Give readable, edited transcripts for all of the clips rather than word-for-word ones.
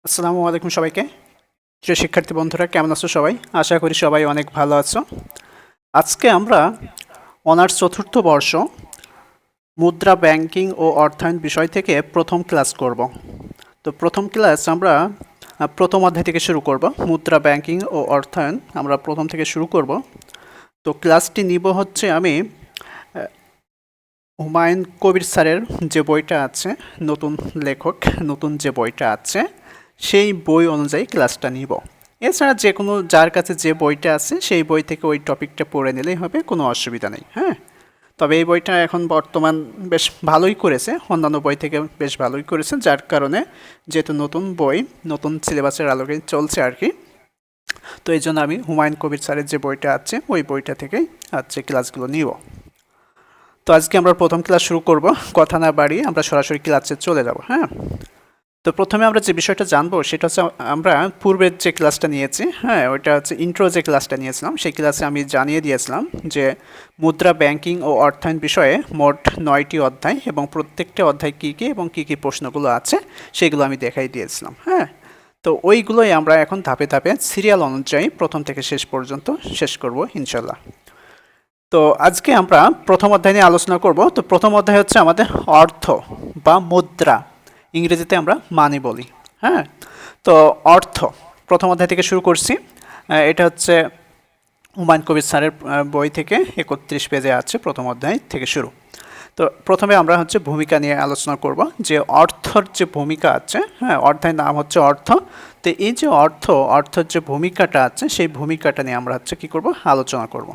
আসসালামু আলাইকুম সবাইকে। প্রিয় শিক্ষার্থী বন্ধুরা, কেমন আছো সবাই? আশা করি সবাই অনেক ভালো আছো। আজকে আমরা অনার্স চতুর্থ বর্ষ মুদ্রা ব্যাংকিং ও অর্থায়ন বিষয় থেকে প্রথম ক্লাস করব। তো প্রথম ক্লাস আমরা প্রথম অধ্যায় থেকে শুরু করব। মুদ্রা ব্যাংকিং ও অর্থায়ন আমরা প্রথম থেকে শুরু করব। তো ক্লাসটি নিব হচ্ছে আমি হুমায়ুন কবির স্যারের যে বইটা আছে, নতুন লেখক, নতুন যে বইটা আছে সেই বই অনুযায়ী ক্লাসটা নিব। এছাড়া যে কোনো যার কাছে যে বইটা আছে সেই বই থেকে ওই টপিকটা পড়ে নিলেই হবে, কোনো অসুবিধা নেই। হ্যাঁ, তবে এই বইটা এখন বর্তমান বেশ ভালোই করেছে, অন্যান্য বই থেকে বেশ ভালোই করেছে, যার কারণে যেহেতু নতুন বই, নতুন সিলেবাসের আলোকে চলছে আর কি। তো এই জন্য আমি হুমায়ুন কবির স্যারের যে বইটা আছে ওই বইটা থেকেই ক্লাসগুলো নিব। তো আজকে আমরা প্রথম ক্লাস শুরু করব। কথা না বাড়িয়ে আমরা সরাসরি ক্লাসে চলে যাব। হ্যাঁ, তো প্রথমে আমরা যে বিষয়টা জানবো সেটা হচ্ছে, আমরা পূর্বের যে ক্লাসটা নিয়েছি, হ্যাঁ ওইটা হচ্ছে ইন্ট্রো যে ক্লাসটা নিয়েছিলাম, সেই ক্লাসে আমি জানিয়ে দিয়েছিলাম যে মুদ্রা ব্যাংকিং ও অর্থায়ন বিষয়ে মোট 9টি অধ্যায় এবং প্রত্যেকটা অধ্যায় কী কী এবং কী কী প্রশ্নগুলো আছে সেগুলো আমি দেখাই দিয়েছিলাম। হ্যাঁ, তো ওইগুলোই আমরা এখন ধাপে ধাপে সিরিয়াল অনুযায়ী প্রথম থেকে শেষ পর্যন্ত শেষ করব ইনশাল্লাহ। তো আজকে আমরা প্রথম অধ্যায় নিয়ে আলোচনা করব। তো প্রথম অধ্যায় হচ্ছে আমাদের অর্থ বা মুদ্রা, ইংরেজিতে আমরা মানি বলি। হ্যাঁ, তো অর্থ প্রথম অধ্যায় থেকে শুরু করছি। এটা হচ্ছে হুমায়ুন কবির স্যারের বই থেকে 31 পেজে আছে, প্রথম অধ্যায় থেকে শুরু। তো প্রথমে আমরা হচ্ছে ভূমিকা নিয়ে আলোচনা করব, যে অর্থর যে ভূমিকা আছে। হ্যাঁ, অধ্যায়ের নাম হচ্ছে অর্থ। তো এই যে অর্থর যে ভূমিকাটা আছে সেই ভূমিকাটা নিয়ে আমরা কী করব, আলোচনা করব,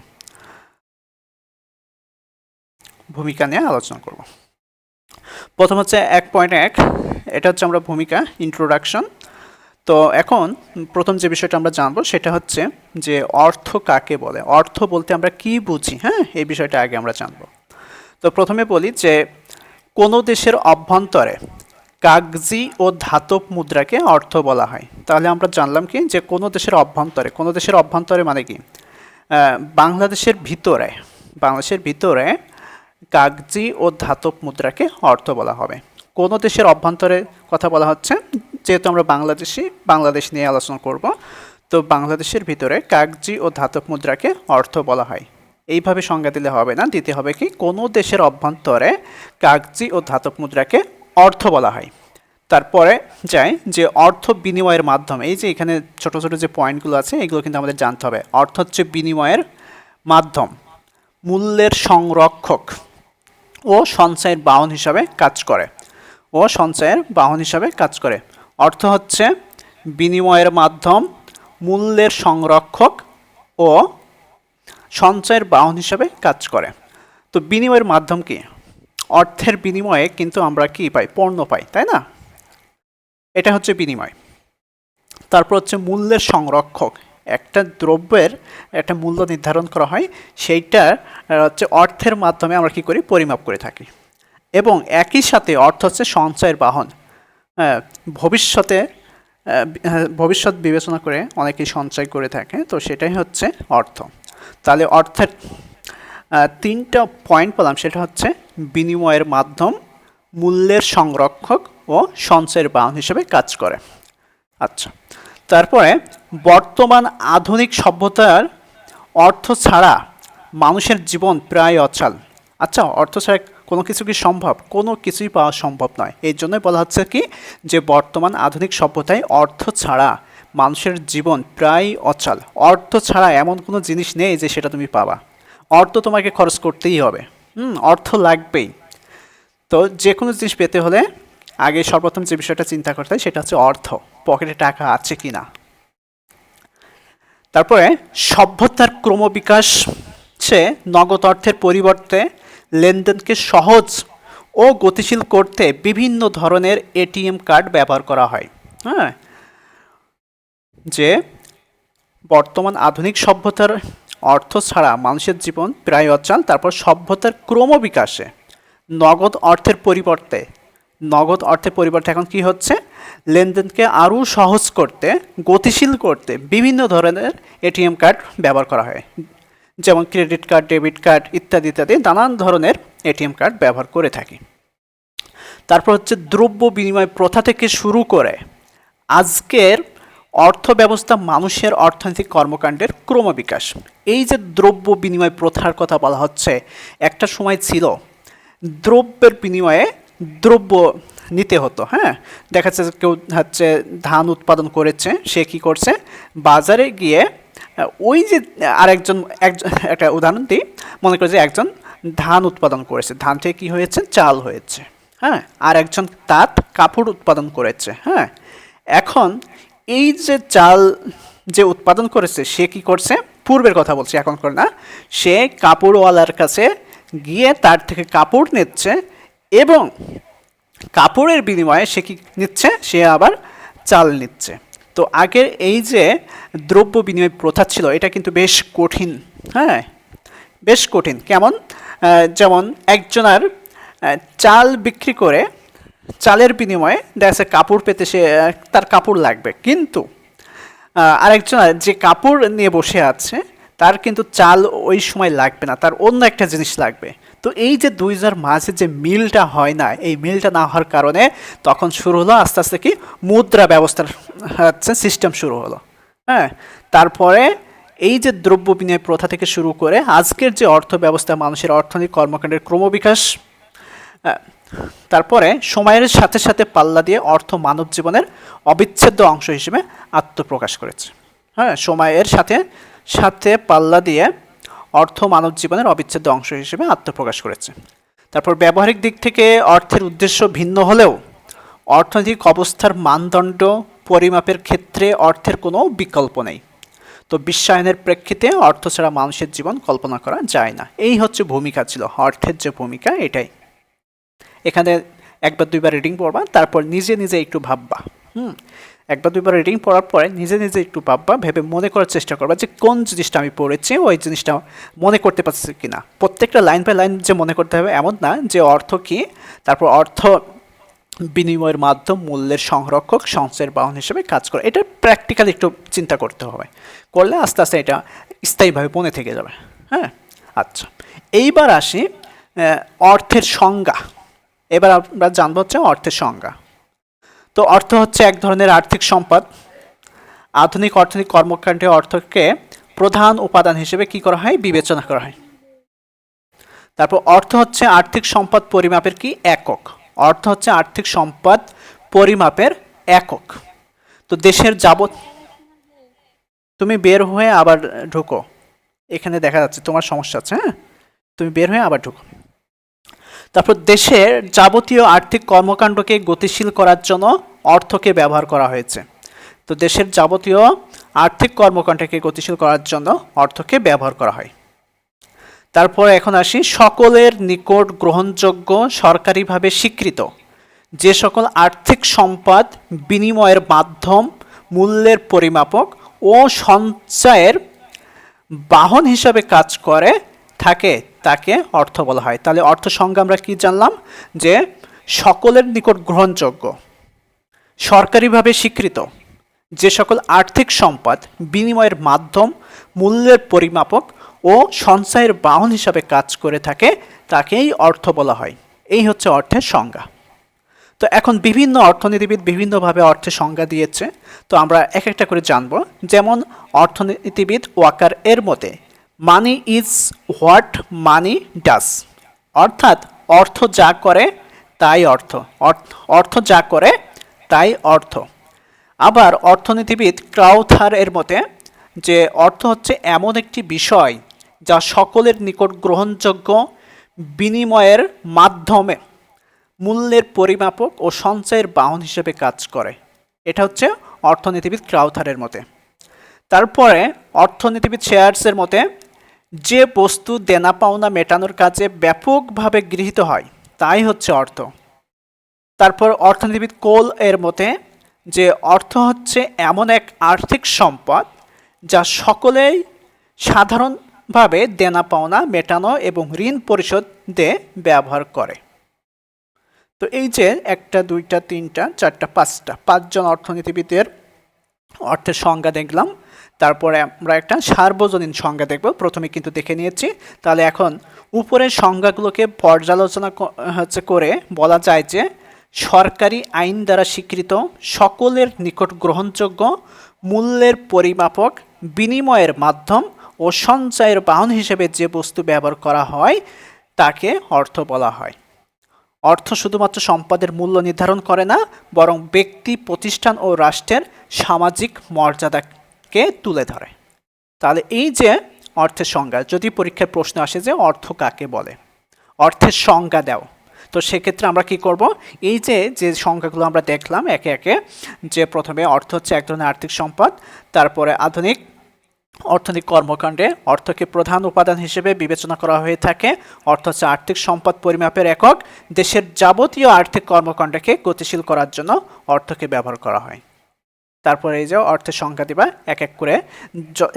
ভূমিকা নিয়ে আলোচনা করব। প্রথম হচ্ছে 1.1, এটা হচ্ছে আমরা ভূমিকা, ইন্ট্রোডাকশন। তো এখন প্রথম যে বিষয়টা আমরা জানবো সেটা হচ্ছে যে অর্থ কাকে বলে, অর্থ বলতে আমরা কি বুঝি। হ্যাঁ, এই বিষয়টা আগে আমরা জানবো। তো প্রথমে বলি যে কোনো দেশের অভ্যন্তরে কাগজি ও ধাতব মুদ্রাকে অর্থ বলা হয়। তাহলে আমরা জানলাম কি, যে কোনো দেশের অভ্যন্তরে, কোনো দেশের অভ্যন্তরে মানে কি, বাংলাদেশের ভিতরে, বাংলাদেশের ভিতরে কাগজি ও ধাতব মুদ্রাকে অর্থ বলা হবে। কোনো দেশের অভ্যন্তরে কথা বলা হচ্ছে, যেহেতু আমরা বাংলাদেশ নিয়ে আলোচনা করব, তো বাংলাদেশের ভিতরে কাগজি ও ধাতব মুদ্রাকে অর্থ বলা হয়। এইভাবে সংজ্ঞা দিলে হবে না, দিতে হবে কি, কোনো দেশের অভ্যন্তরে কাগজি ও ধাতব মুদ্রাকে অর্থ বলা হয়। তারপরে যাই যে অর্থ বিনিময়ের মাধ্যমে, এই যে এখানে ছোট ছোট যে পয়েন্টগুলো আছে এগুলো কিন্তু আমাদের জানতে হবে। অর্থ হচ্ছে বিনিময়ের মাধ্যম, মূল্যের সংরক্ষক ও সঞ্চয়ের বাহন হিসাবে কাজ করে, ও সঞ্চয়ের বাহন হিসাবে কাজ করে। অর্থ হচ্ছে বিনিময়ের মাধ্যম, মূল্যের সংরক্ষক ও সঞ্চয়ের বাহন হিসাবে কাজ করে। তো বিনিময়ের মাধ্যম কি, অর্থের বিনিময়ে কিন্তু আমরা কি পাই, পণ্য পাই, তাই না? এটা হচ্ছে বিনিময়। তারপর হচ্ছে মূল্যের সংরক্ষক, একটা দ্রব্যের একটা মূল্য নির্ধারণ করা হয়, সেইটা হচ্ছে অর্থের মাধ্যমে আমরা কি করি, পরিমাপ করে থাকি। এবং একই সাথে অর্থ হচ্ছে সঞ্চয়ের বাহন। ভবিষ্যতে ভবিষ্যৎ বিবেচনা করে অনেকেই সঞ্চয় করে থাকে, তো সেটাই হচ্ছে অর্থ। তাহলে অর্থের 3টা পয়েন্ট পেলাম, সেটা হচ্ছে বিনিময়ের মাধ্যম, মূল্যের সংরক্ষক ও সঞ্চয়ের বাহন হিসেবে কাজ করে। আচ্ছা, তারপরে বর্তমান আধুনিক সভ্যতার অর্থ ছাড়া মানুষের জীবন প্রায় অচল। আচ্ছা, অর্থ ছাড়া কোনো কিছু কি সম্ভব? কোনো কিছুই পাওয়া সম্ভব নয়। এই জন্যই বলা হচ্ছে কি, যে বর্তমান আধুনিক সভ্যতায় অর্থ ছাড়া মানুষের জীবন প্রায় অচল। অর্থ ছাড়া এমন কোনো জিনিস নেই যে সেটা তুমি পাবা। অর্থ তোমাকে খরচ করতেই হবে, অর্থ লাগবেই। তো যে কোনো জিনিস পেতে হলে আগে সর্বপ্রথম যে বিষয়টা চিন্তা করতে হয় সেটা হচ্ছে অর্থ, পকেটে টাকা আছে কি না। তারপরে সভ্যতার ক্রমবিকাশ সে নগদ অর্থের পরিবর্তে লেনদেনকে সহজ ও গতিশীল করতে বিভিন্ন ধরনের এটিএম কার্ড ব্যবহার করা হয়। হ্যাঁ, যে বর্তমান আধুনিক সভ্যতার অর্থ ছাড়া মানুষের জীবন প্রায় অচল। তারপর সভ্যতার ক্রমবিকাশে নগদ অর্থের পরিবর্তে, নগদ অর্থের পরিবর্তে এখন কি হচ্ছে, লেনদেনকে আরও সহজ করতে, গতিশীল করতে বিভিন্ন ধরনের এটিএম কার্ড ব্যবহার করা হয়, যেমন ক্রেডিট কার্ড, ডেবিট কার্ড ইত্যাদি ইত্যাদি নানান ধরনের এটিএম কার্ড ব্যবহার করে থাকি। তারপর হচ্ছে দ্রব্য বিনিময় প্রথা থেকে শুরু করে আজকের অর্থ ব্যবস্থা মানুষের অর্থনৈতিক কর্মকাণ্ডের ক্রমবিকাশ। এই যে দ্রব্য বিনিময় প্রথার কথা বলা হচ্ছে, একটা সময় ছিল দ্রব্যের বিনিময়ে দ্রব্য নিতে হতো। হ্যাঁ, দেখা যাচ্ছে কেউ হচ্ছে ধান উৎপাদন করেছে, সে কি করছে, বাজারে গিয়ে ওই যে আরেকজন একটা উদাহরণ দিই, মনে করে যে একজন ধান উৎপাদন করেছে, ধান থেকে কী হয়েছে, চাল হয়েছে। হ্যাঁ, আর একজন তাঁত কাপড় উৎপাদন করেছে। হ্যাঁ, এখন এই যে চাল যে উৎপাদন করেছে সে কি করছে, পূর্বের কথা বলছি, এখন করে না, সে কাপড়ওয়ালার কাছে গিয়ে তার থেকে কাপড় নিচ্ছে এবং কাপড়ের বিনিময়ে সে কি নিচ্ছে, সে আবার চাল নিচ্ছে। তো আগের এই যে দ্রব্য বিনিময় প্রথা ছিল, এটা কিন্তু বেশ কঠিন। হ্যাঁ, বেশ কঠিন। কেমন, যেমন একজনের চাল বিক্রি করে চালের বিনিময়ে দেখা যাচ্ছে কাপড় পেতে সে তার কাপড় লাগবে, কিন্তু আরেকজনের যে কাপড় নিয়ে বসে আছে তার কিন্তু চাল ওই সময় লাগবে না, তার অন্য একটা জিনিস লাগবে। তো এই যে দুইজনের মাঝে যে মিলটা হয় না, এই মিলটা না হওয়ার কারণে তখন শুরু হলো আস্তে আস্তে কি মুদ্রা ব্যবস্থার হচ্ছে সিস্টেম শুরু হলো। হ্যাঁ, তারপরে এই যে দ্রব্য বিনিময় প্রথা থেকে শুরু করে আজকের যে অর্থ ব্যবস্থা মানুষের অর্থনৈতিক কর্মকাণ্ডের ক্রমবিকাশ, তারপরে সময়ের সাথে সাথে পাল্লা দিয়ে অর্থ মানব জীবনের অবিচ্ছেদ্য অংশ হিসেবে আত্মপ্রকাশ করেছে। হ্যাঁ, সময়ের সাথে সাথে পাল্লা দিয়ে অর্থ মানব জীবনের অবিচ্ছেদ্য অংশ হিসেবে আত্মপ্রকাশ করেছে। তারপর ব্যবহারিক দিক থেকে অর্থের উদ্দেশ্য ভিন্ন হলেও অর্থনৈতিক অবস্থার মানদণ্ড পরিমাপের ক্ষেত্রে অর্থের কোনো বিকল্প নেই। তো বিশ্বায়নের প্রেক্ষিতে অর্থ ছাড়া মানুষের জীবন কল্পনা করা যায় না। এই হচ্ছে ভূমিকা ছিল, অর্থের যে ভূমিকা এটাই। এখানে একবার দুইবার রিডিং পড়বা, তারপর নিজে নিজে একটু ভাববা। একবার দুইবার রিডিং পড়ার পরে নিজে নিজে একটু ভাববা, ভেবে মনে করার চেষ্টা করবা যে কোন জিনিসটা আমি পড়েছি ওই জিনিসটা মনে করতে পারছি কিনা। প্রত্যেকটা লাইন বাই লাইন যে মনে করতে হবে এমন না, যে অর্থ কি, তারপর অর্থ বিনিময়ের মাধ্যম, মূল্যের সংরক্ষক, সঞ্চয়ের বাহন হিসেবে কাজ করে। এটা প্র্যাকটিক্যালি একটু চিন্তা করতে হবে, করলে আস্তে আস্তে এটা স্থায়ীভাবে মনে থেকে যাবে। হ্যাঁ, আচ্ছা, এইবার আসি অর্থের সংজ্ঞা। এবার আমরা জানবো হচ্ছে অর্থের সংজ্ঞা। তো অর্থ হচ্ছে এক ধরনের আর্থিক সম্পদ। আধুনিক অর্থনৈতিক কর্মকাণ্ডে অর্থকে প্রধান উপাদান হিসেবে কি করা হয়, বিবেচনা করা হয়। তারপর অর্থ হচ্ছে আর্থিক সম্পদ পরিমাপের কি একক। অর্থ হচ্ছে আর্থিক সম্পদ পরিমাপের একক। তো দেশের তুমি বের হয়ে আবার ঢুকো, এখানে দেখা যাচ্ছে তোমার সমস্যা আছে। হ্যাঁ, তুমি বের হয়ে আবার ঢুকো। তারপর দেশের যাবতীয় আর্থিক কর্মকাণ্ডকে গতিশীল করার জন্য অর্থকে ব্যবহার করা হয়েছে। তো দেশের যাবতীয় আর্থিক কর্মকাণ্ডকে গতিশীল করার জন্য অর্থকে ব্যবহার করা হয়। তারপরে এখন আসি সকলের নিকট গ্রহণযোগ্য, সরকারিভাবে স্বীকৃত যে সকল আর্থিক সম্পদ বিনিময়ের মাধ্যম, মূল্যের পরিমাপক ও সঞ্চয়ের বাহন হিসাবে কাজ করে থাকে তাকে অর্থ বলা হয়। তাহলে অর্থ সংজ্ঞা আমরা কি জানলাম, যে সকলের নিকট গ্রহণযোগ্য, সরকারিভাবে স্বীকৃত যে সকল আর্থিক সম্পদ বিনিময়ের মাধ্যম, মূল্যের পরিমাপক ও সঞ্চয়ের বাহন হিসাবে কাজ করে থাকে তাকেই অর্থ বলা হয়। এই হচ্ছে অর্থের সংজ্ঞা। তো এখন বিভিন্ন অর্থনীতিবিদ বিভিন্নভাবে অর্থের সংজ্ঞা দিয়েছে, তো আমরা এক একটা করে জানব। যেমন অর্থনীতিবিদ ওয়াকার এর মতে মানি ইজ হোয়াট মানি ডাস, অর্থাৎ অর্থ যা করে তাই অর্থ, অর্থ যা করে তাই অর্থ। আবার অর্থনীতিবিদ ক্রাউথার এর মতে যে অর্থ হচ্ছে এমন একটি বিষয় যা সকলের নিকট গ্রহণযোগ্য, বিনিময়ের মাধ্যমে, মূল্যের পরিমাপক ও সঞ্চয়ের বাহন হিসেবে কাজ করে। এটা হচ্ছে অর্থনীতিবিদ ক্রাউথারের মতে। তারপরে অর্থনীতিবিদ শেয়ার্সের মতে যে বস্তু দেনা পাওনা মেটানোর কাজে ব্যাপকভাবে গৃহীত হয় তাই হচ্ছে অর্থ। তারপর অর্থনীতিবিদ কোল এর মতে যে অর্থ হচ্ছে এমন এক আর্থিক সম্পদ যা সকলেই সাধারণভাবে দেনা পাওনা মেটানো এবং ঋণ পরিশোধে ব্যবহার করে। তো এই যে একটা, দুইটা, তিনটা, চারটা, পাঁচজন অর্থনীতিবিদের অর্থের সংজ্ঞা দেখলাম। তারপরে আমরা একটা সার্বজনীন সংজ্ঞা দেখব, প্রথমে কিন্তু দেখে নিয়েছি। তাহলে এখন উপরের সংজ্ঞাগুলোকে পর্যালোচনা করে বলা যায় যে সরকারি আইন দ্বারা স্বীকৃত, সকলের নিকট গ্রহণযোগ্য, মূল্যের পরিমাপক, বিনিময়ের মাধ্যম ও সঞ্চয়ের বাহন হিসেবে যে বস্তু ব্যবহার করা হয় তাকে অর্থ বলা হয়। অর্থ শুধুমাত্র সম্পদের মূল্য নির্ধারণ করে না, বরং ব্যক্তি, প্রতিষ্ঠান ও রাষ্ট্রের সামাজিক মর্যাদাকে তুলে ধরে। তাহলে এই যে অর্থের সংজ্ঞা, যদি পরীক্ষার প্রশ্ন আসে যে অর্থ কাকে বলে, অর্থের সংজ্ঞা দাও, তো সেক্ষেত্রে আমরা কি করব, এই যে যে সংজ্ঞাগুলো আমরা দেখলাম একে একে, যে প্রথমে অর্থ হচ্ছে এক ধরনের আর্থিক সম্পদ, তারপরে আধুনিক অর্থনৈতিক কর্মকাণ্ডে অর্থকে প্রধান উপাদান হিসেবে বিবেচনা করা হয়ে থাকে। অর্থ হচ্ছে আর্থিক সম্পদ পরিমাপের একক। দেশের যাবতীয় আর্থিক কর্মকাণ্ডকে গতিশীল করার জন্য অর্থকে ব্যবহার করা হয়। তারপরে এই যে অর্থের সংখ্যা দিবা এক এক করে,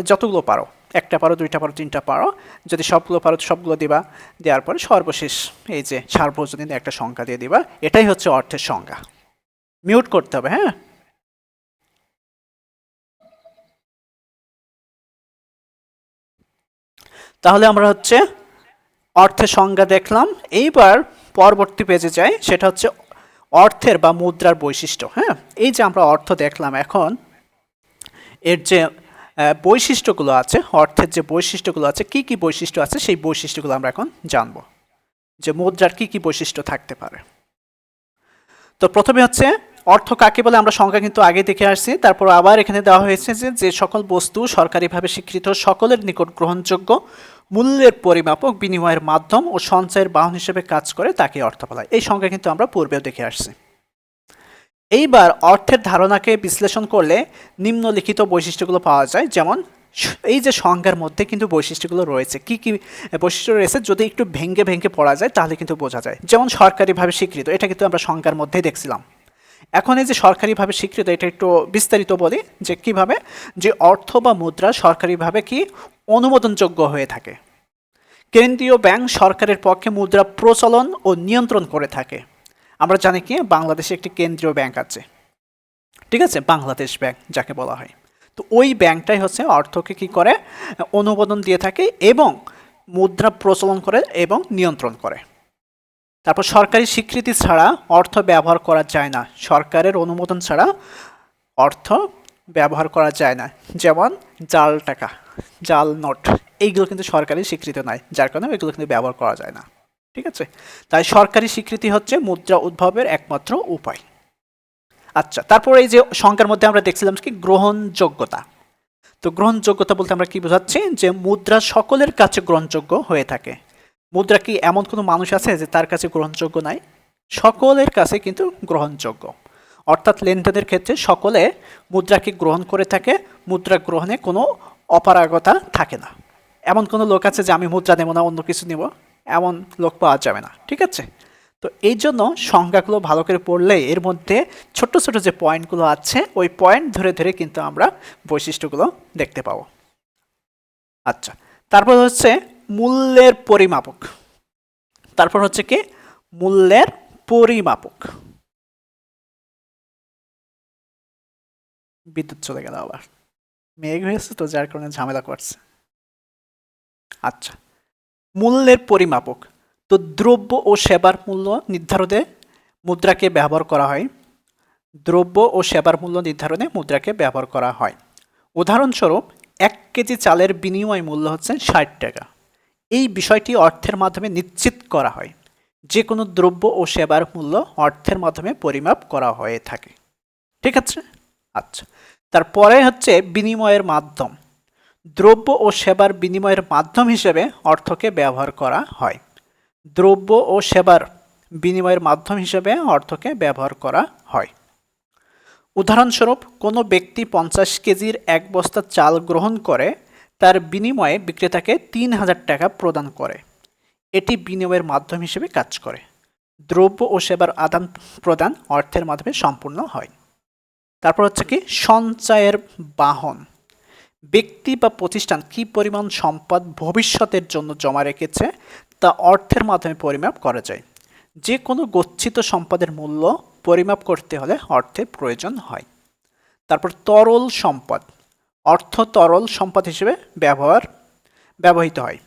যতগুলো পারো, একটা পারো, দুইটা পারো, তিনটা পারো, যদি সবগুলো পারো সবগুলো দিবা, দেওয়ার পরে সর্বশেষ এই যে সার্বজনীন একটা সংখ্যা দিয়ে দিবা। এটাই হচ্ছে অর্থের সংজ্ঞা। মিউট করতে হবে, হ্যাঁ। তাহলে আমরা হচ্ছে অর্থের সংজ্ঞা দেখলাম। এইবার পরবর্তী পেজে যাই, সেটা হচ্ছে অর্থের বা মুদ্রার বৈশিষ্ট্য। হ্যাঁ, এই যে আমরা অর্থ দেখলাম, এখন এর যে বৈশিষ্ট্যগুলো আছে, অর্থের যে বৈশিষ্ট্যগুলো আছে, কি কি বৈশিষ্ট্য আছে, সেই বৈশিষ্ট্যগুলো আমরা এখন জানব, যে মুদ্রার কি কি বৈশিষ্ট্য থাকতে পারে। তো প্রথমে হচ্ছে অর্থ কাকে বলে আমরা সংজ্ঞা কিন্তু আগে দেখে আসছি, তারপর আবার এখানে দেওয়া হয়েছে যে যে সকল বস্তু সরকারিভাবে স্বীকৃত, সকলের নিকট গ্রহণযোগ্য, মূল্যের পরিমাপক, বিনিময়ের মাধ্যম ও সঞ্চয়ের বাহন হিসেবে কাজ করে তাকে অর্থ বলা হয়। এই সংজ্ঞা কিন্তু আমরা পূর্বেও দেখে আসছি। এইবার অর্থের ধারণাকে বিশ্লেষণ করলে নিম্নলিখিত বৈশিষ্ট্যগুলো পাওয়া যায়। যেমন এই যে সংজ্ঞার মধ্যে কিন্তু বৈশিষ্ট্যগুলো রয়েছে, কি কি বৈশিষ্ট্য রয়েছে যদি একটু ভেঙে ভেঙে পড়া যায় তাহলে কিন্তু বোঝা যায়। যেমন সরকারিভাবে স্বীকৃত, এটা কিন্তু আমরা সংজ্ঞার মধ্যেই দেখছিলাম। এখন এই যে সরকারিভাবে স্বীকৃত, এটা একটু বিস্তারিত বলি যে কিভাবে, যে অর্থ বা মুদ্রা সরকারিভাবে কি অনুমোদনযোগ্য হয়ে থাকে। কেন্দ্রীয় ব্যাংক সরকারের পক্ষে মুদ্রা প্রচলন ও নিয়ন্ত্রণ করে থাকে। আমরা জানি কি বাংলাদেশে একটি কেন্দ্রীয় ব্যাংক আছে, ঠিক আছে, বাংলাদেশ ব্যাংক যাকে বলা হয়। তো ওই ব্যাংকটাই হচ্ছে অর্থকে কি করে, অনুমোদন দিয়ে থাকে এবং মুদ্রা প্রচলন করে এবং নিয়ন্ত্রণ করে। তারপর সরকারি স্বীকৃতি ছাড়া অর্থ ব্যবহার করা যায় না, সরকারের অনুমোদন ছাড়া অর্থ ব্যবহার করা যায় না। যেমন জাল টাকা, জাল নোট, এইগুলো কিন্তু সরকারি স্বীকৃতি নয়, যার কারণে এগুলো কিন্তু ব্যবহার করা যায় না, ঠিক আছে। তাই সরকারি স্বীকৃতি হচ্ছে মুদ্রা উদ্ভবের একমাত্র উপায়। আচ্ছা, তারপর এই যে সংখ্যার মধ্যে আমরা দেখছিলাম কি গ্রহণযোগ্যতা। তো গ্রহণযোগ্যতা বলতে আমরা কি বোঝাচ্ছি, যে মুদ্রা সকলের কাছে গ্রহণযোগ্য হয়ে থাকে। মুদ্রা কি এমন কোনো মানুষ আছে যে তার কাছে গ্রহণযোগ্য নাই? সকলের কাছে কিন্তু গ্রহণযোগ্য, অর্থাৎ লেনদেনের ক্ষেত্রে সকলে মুদ্রাকে গ্রহণ করে থাকে, মুদ্রা গ্রহণে কোনো অপারগতা থাকে না। এমন কোনো লোক আছে যে আমি মুদ্রা নেব না অন্য কিছু নেব, এমন লোক পাওয়া যাবে না, ঠিক আছে। তো এই জন্য সংজ্ঞাগুলো ভালো করে পড়লে এর মধ্যে ছোট ছোট যে পয়েন্টগুলো আছে ওই পয়েন্ট ধরে ধরে কিন্তু আমরা বৈশিষ্ট্যগুলো দেখতে পাবো। আচ্ছা, তারপর হচ্ছে মূল্যের পরিমাপক। তারপর হচ্ছে কি মূল্যের পরিমাপক। বিদ্যুৎ চলে গেল আবার, মেঘ হয়েছে তো যার কারণে ঝামেলা করছে। আচ্ছা, মূল্যের পরিমাপক। তো দ্রব্য ও সেবার মূল্য নির্ধারণে মুদ্রাকে ব্যবহার করা হয়। দ্রব্য ও সেবার মূল্য নির্ধারণে মুদ্রাকে ব্যবহার করা হয়। উদাহরণস্বরূপ 1 কেজি চালের বিনিময় মূল্য হচ্ছে 60 টাকা। এই বিষয়টি অর্থের মাধ্যমে নিশ্চিত করা হয়। যে কোনো দ্রব্য ও সেবার মূল্য অর্থের মাধ্যমে পরিমাপ করা হয়ে থাকে, ঠিক আছে। আচ্ছা, তারপরে হচ্ছে বিনিময়ের মাধ্যম। দ্রব্য ও সেবার বিনিময়ের মাধ্যম হিসেবে অর্থকে ব্যবহার করা হয়। দ্রব্য ও সেবার বিনিময়ের মাধ্যম হিসেবে অর্থকে ব্যবহার করা হয়। উদাহরণস্বরূপ কোনো ব্যক্তি 50 কেজির এক বস্তা চাল গ্রহণ করে তার বিনিময়ে বিক্রেতাকে 3000 টাকা প্রদান করে। এটি বিনিময়ের মাধ্যম হিসেবে কাজ করে। দ্রব্য ও সেবার আদান প্রদান অর্থের মাধ্যমে সম্পূর্ণ হয়। তারপর হচ্ছে কি সঞ্চয়ের বাহন। ব্যক্তি বা প্রতিষ্ঠান কি পরিমাণ সম্পদ ভবিষ্যতের জন্য জমা রেখেছে তা অর্থের মাধ্যমে পরিমাপ করা যায়। যে কোনো গচ্ছিত সম্পদের মূল্য পরিমাপ করতে হলে অর্থের প্রয়োজন হয়। তারপর তরল সম্পদ। অর্থ তরল সম্পদ হিসেবে ব্যবহৃত হয়,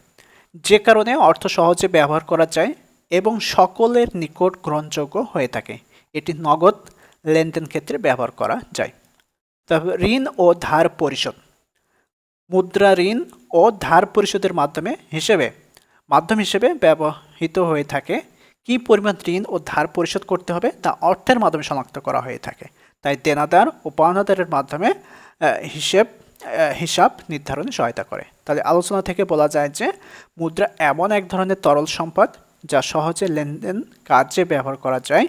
যে কারণে অর্থ সহজে ব্যবহার করা যায় এবং সকলের নিকট গ্রহণযোগ্য হয়ে থাকে। এটি নগদ লেনদেন ক্ষেত্রে ব্যবহার করা যায়। তারপর ঋণ ও ধার পরিশোধ। মুদ্রা ঋণ ও ধার পরিশোধের মাধ্যম হিসেবে ব্যবহৃত হয়ে থাকে। কি পরিমাণ ঋণ ও ধার পরিশোধ করতে হবে তা অর্থের মাধ্যমে শনাক্ত করা হয়ে থাকে। তাই দেনাদার ও পাওনাদারের মাধ্যমে হিসাব নির্ধারণে সহায়তা করে। তাহলে আলোচনা থেকে বলা যায় যে মুদ্রা এমন এক ধরনের তরল সম্পদ যা সহজে লেনদেন কাজে ব্যবহার করা যায়।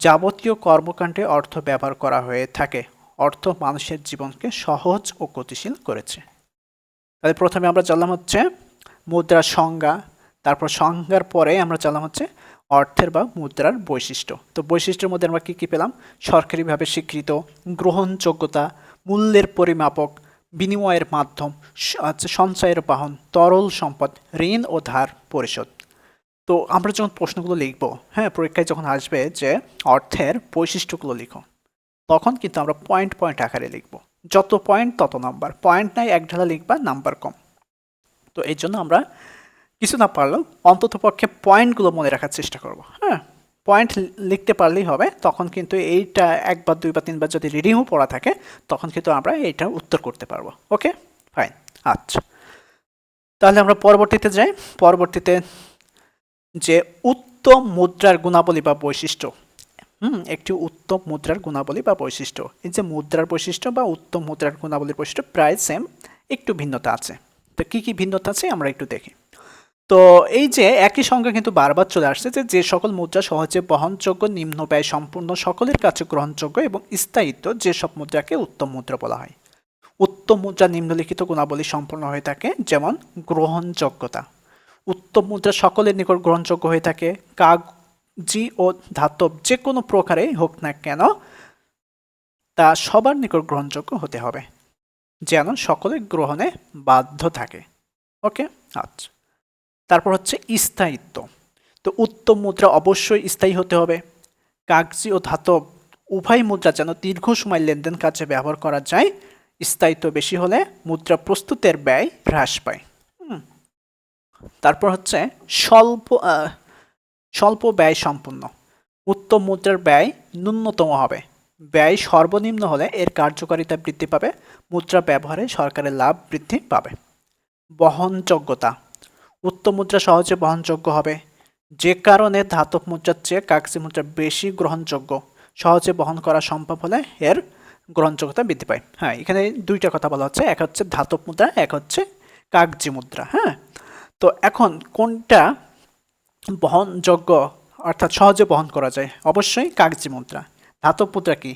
যাবতীয় কর্মকাণ্ডে অর্থ ব্যবহার করা হয়ে থাকে। অর্থ মানুষের জীবনকে সহজ ও গতিশীল করেছে। তাহলে প্রথমে আমরা জানলাম হচ্ছে মুদ্রার সংজ্ঞা, তারপর সংজ্ঞার পরে আমরা জানলাম হচ্ছে অর্থের বা মুদ্রার বৈশিষ্ট্য। তো বৈশিষ্ট্যের মধ্যে আমরা কী কী পেলাম? সরকারিভাবে স্বীকৃত, গ্রহণযোগ্যতা, মূল্যের পরিমাপক, বিনিময়ের মাধ্যম, সঞ্চয়ের বাহন, তরল সম্পদ, ঋণ ও ধার পরিশোধ। তো আমরা যখন প্রশ্নগুলো লিখব, পরীক্ষায় যখন আসবে যে অর্থের বৈশিষ্ট্যগুলো লিখো, তখন কিন্তু আমরা পয়েন্ট পয়েন্ট আকারে লিখব। যত পয়েন্ট তত নাম্বার, পয়েন্ট নাই এক ঢালা লিখবা, নাম্বার কম। তো এই জন্য আমরা কিছু না পারলেও অন্তত পক্ষে পয়েন্টগুলো মনে রাখার চেষ্টা করব। পয়েন্ট লিখতে পারলেই হবে। তখন কিন্তু এইটা একবার দুইবার তিনবার যদি রিডিংও পড়া থাকে, তখন কিন্তু আমরা এইটা উত্তর করতে পারবো। ওকে, ফাইন। আচ্ছা, তাহলে আমরা পরবর্তীতে যাই। পরবর্তীতে যে উত্তম মুদ্রার গুণাবলী বা বৈশিষ্ট্য, একটি উত্তম মুদ্রার গুণাবলী বা বৈশিষ্ট্য। এই যে মুদ্রার বৈশিষ্ট্য বা উত্তম মুদ্রার গুণাবলীর বৈশিষ্ট্য প্রায় সেম, একটু ভিন্নতা আছে। তো কি কি ভিন্নতা আছে আমরা একটু দেখি। তো এই যে একই সংখ্যা কিন্তু বারবার চলে আসছে যে সকল মুদ্রা সহজে বহনযোগ্য, নিম্ন ব্যয় সম্পূর্ণ, সকলের কাছে গ্রহণযোগ্য এবং স্থায়িত্ব, যেসব মুদ্রাকে উত্তম মুদ্রা বলা হয়। উত্তম মুদ্রা নিম্নলিখিত গুণাবলী সম্পন্ন হয়ে থাকে, যেমন গ্রহণযোগ্যতা। উত্তম মুদ্রা সকলের নিকট গ্রহণযোগ্য হয়ে থাকে। কাগজি ও ধাতব যে কোনো প্রকারে হোক না কেন তা সবার নিকট গ্রহণযোগ্য হতে হবে, যেন সকলে গ্রহণে বাধ্য থাকে। ওকে, আচ্ছা। তারপর হচ্ছে স্থায়িত্ব। তো উত্তম মুদ্রা অবশ্যই স্থায়ী হতে হবে। কাগজি ও ধাতব উভয় মুদ্রা যেন দীর্ঘ সময় লেনদেন কাজে ব্যবহার করা যায়। স্থায়িত্ব বেশি হলে মুদ্রা প্রস্তুতের ব্যয় হ্রাস পায়। তারপর হচ্ছে স্বল্প ব্যয় সম্পূর্ণ। উত্তম মুদ্রার ব্যয় ন্যূনতম হবে। ব্যয় সর্বনিম্ন হলে এর কার্যকারিতা বৃদ্ধি পাবে, মুদ্রা ব্যবহারে সরকারের লাভ বৃদ্ধি পাবে। বহনযোগ্যতা। উত্তম মুদ্রা সহজে বহনযোগ্য হবে, যে কারণে ধাতব মুদ্রার চেয়ে কাগজি মুদ্রা বেশি গ্রহণযোগ্য। সহজে বহন করা সম্ভব হলে এর গ্রহণযোগ্যতা বৃদ্ধি পায়। এখানে দুইটা কথা বলা হচ্ছে, এক হচ্ছে ধাতব মুদ্রা, এক হচ্ছে কাগজি মুদ্রা। তো এখন কোনটা বহনযোগ্য অর্থাৎ সহজে বহন করা যায়? অবশ্যই কাগজি মুদ্রা। ধাতব মুদ্রা কি?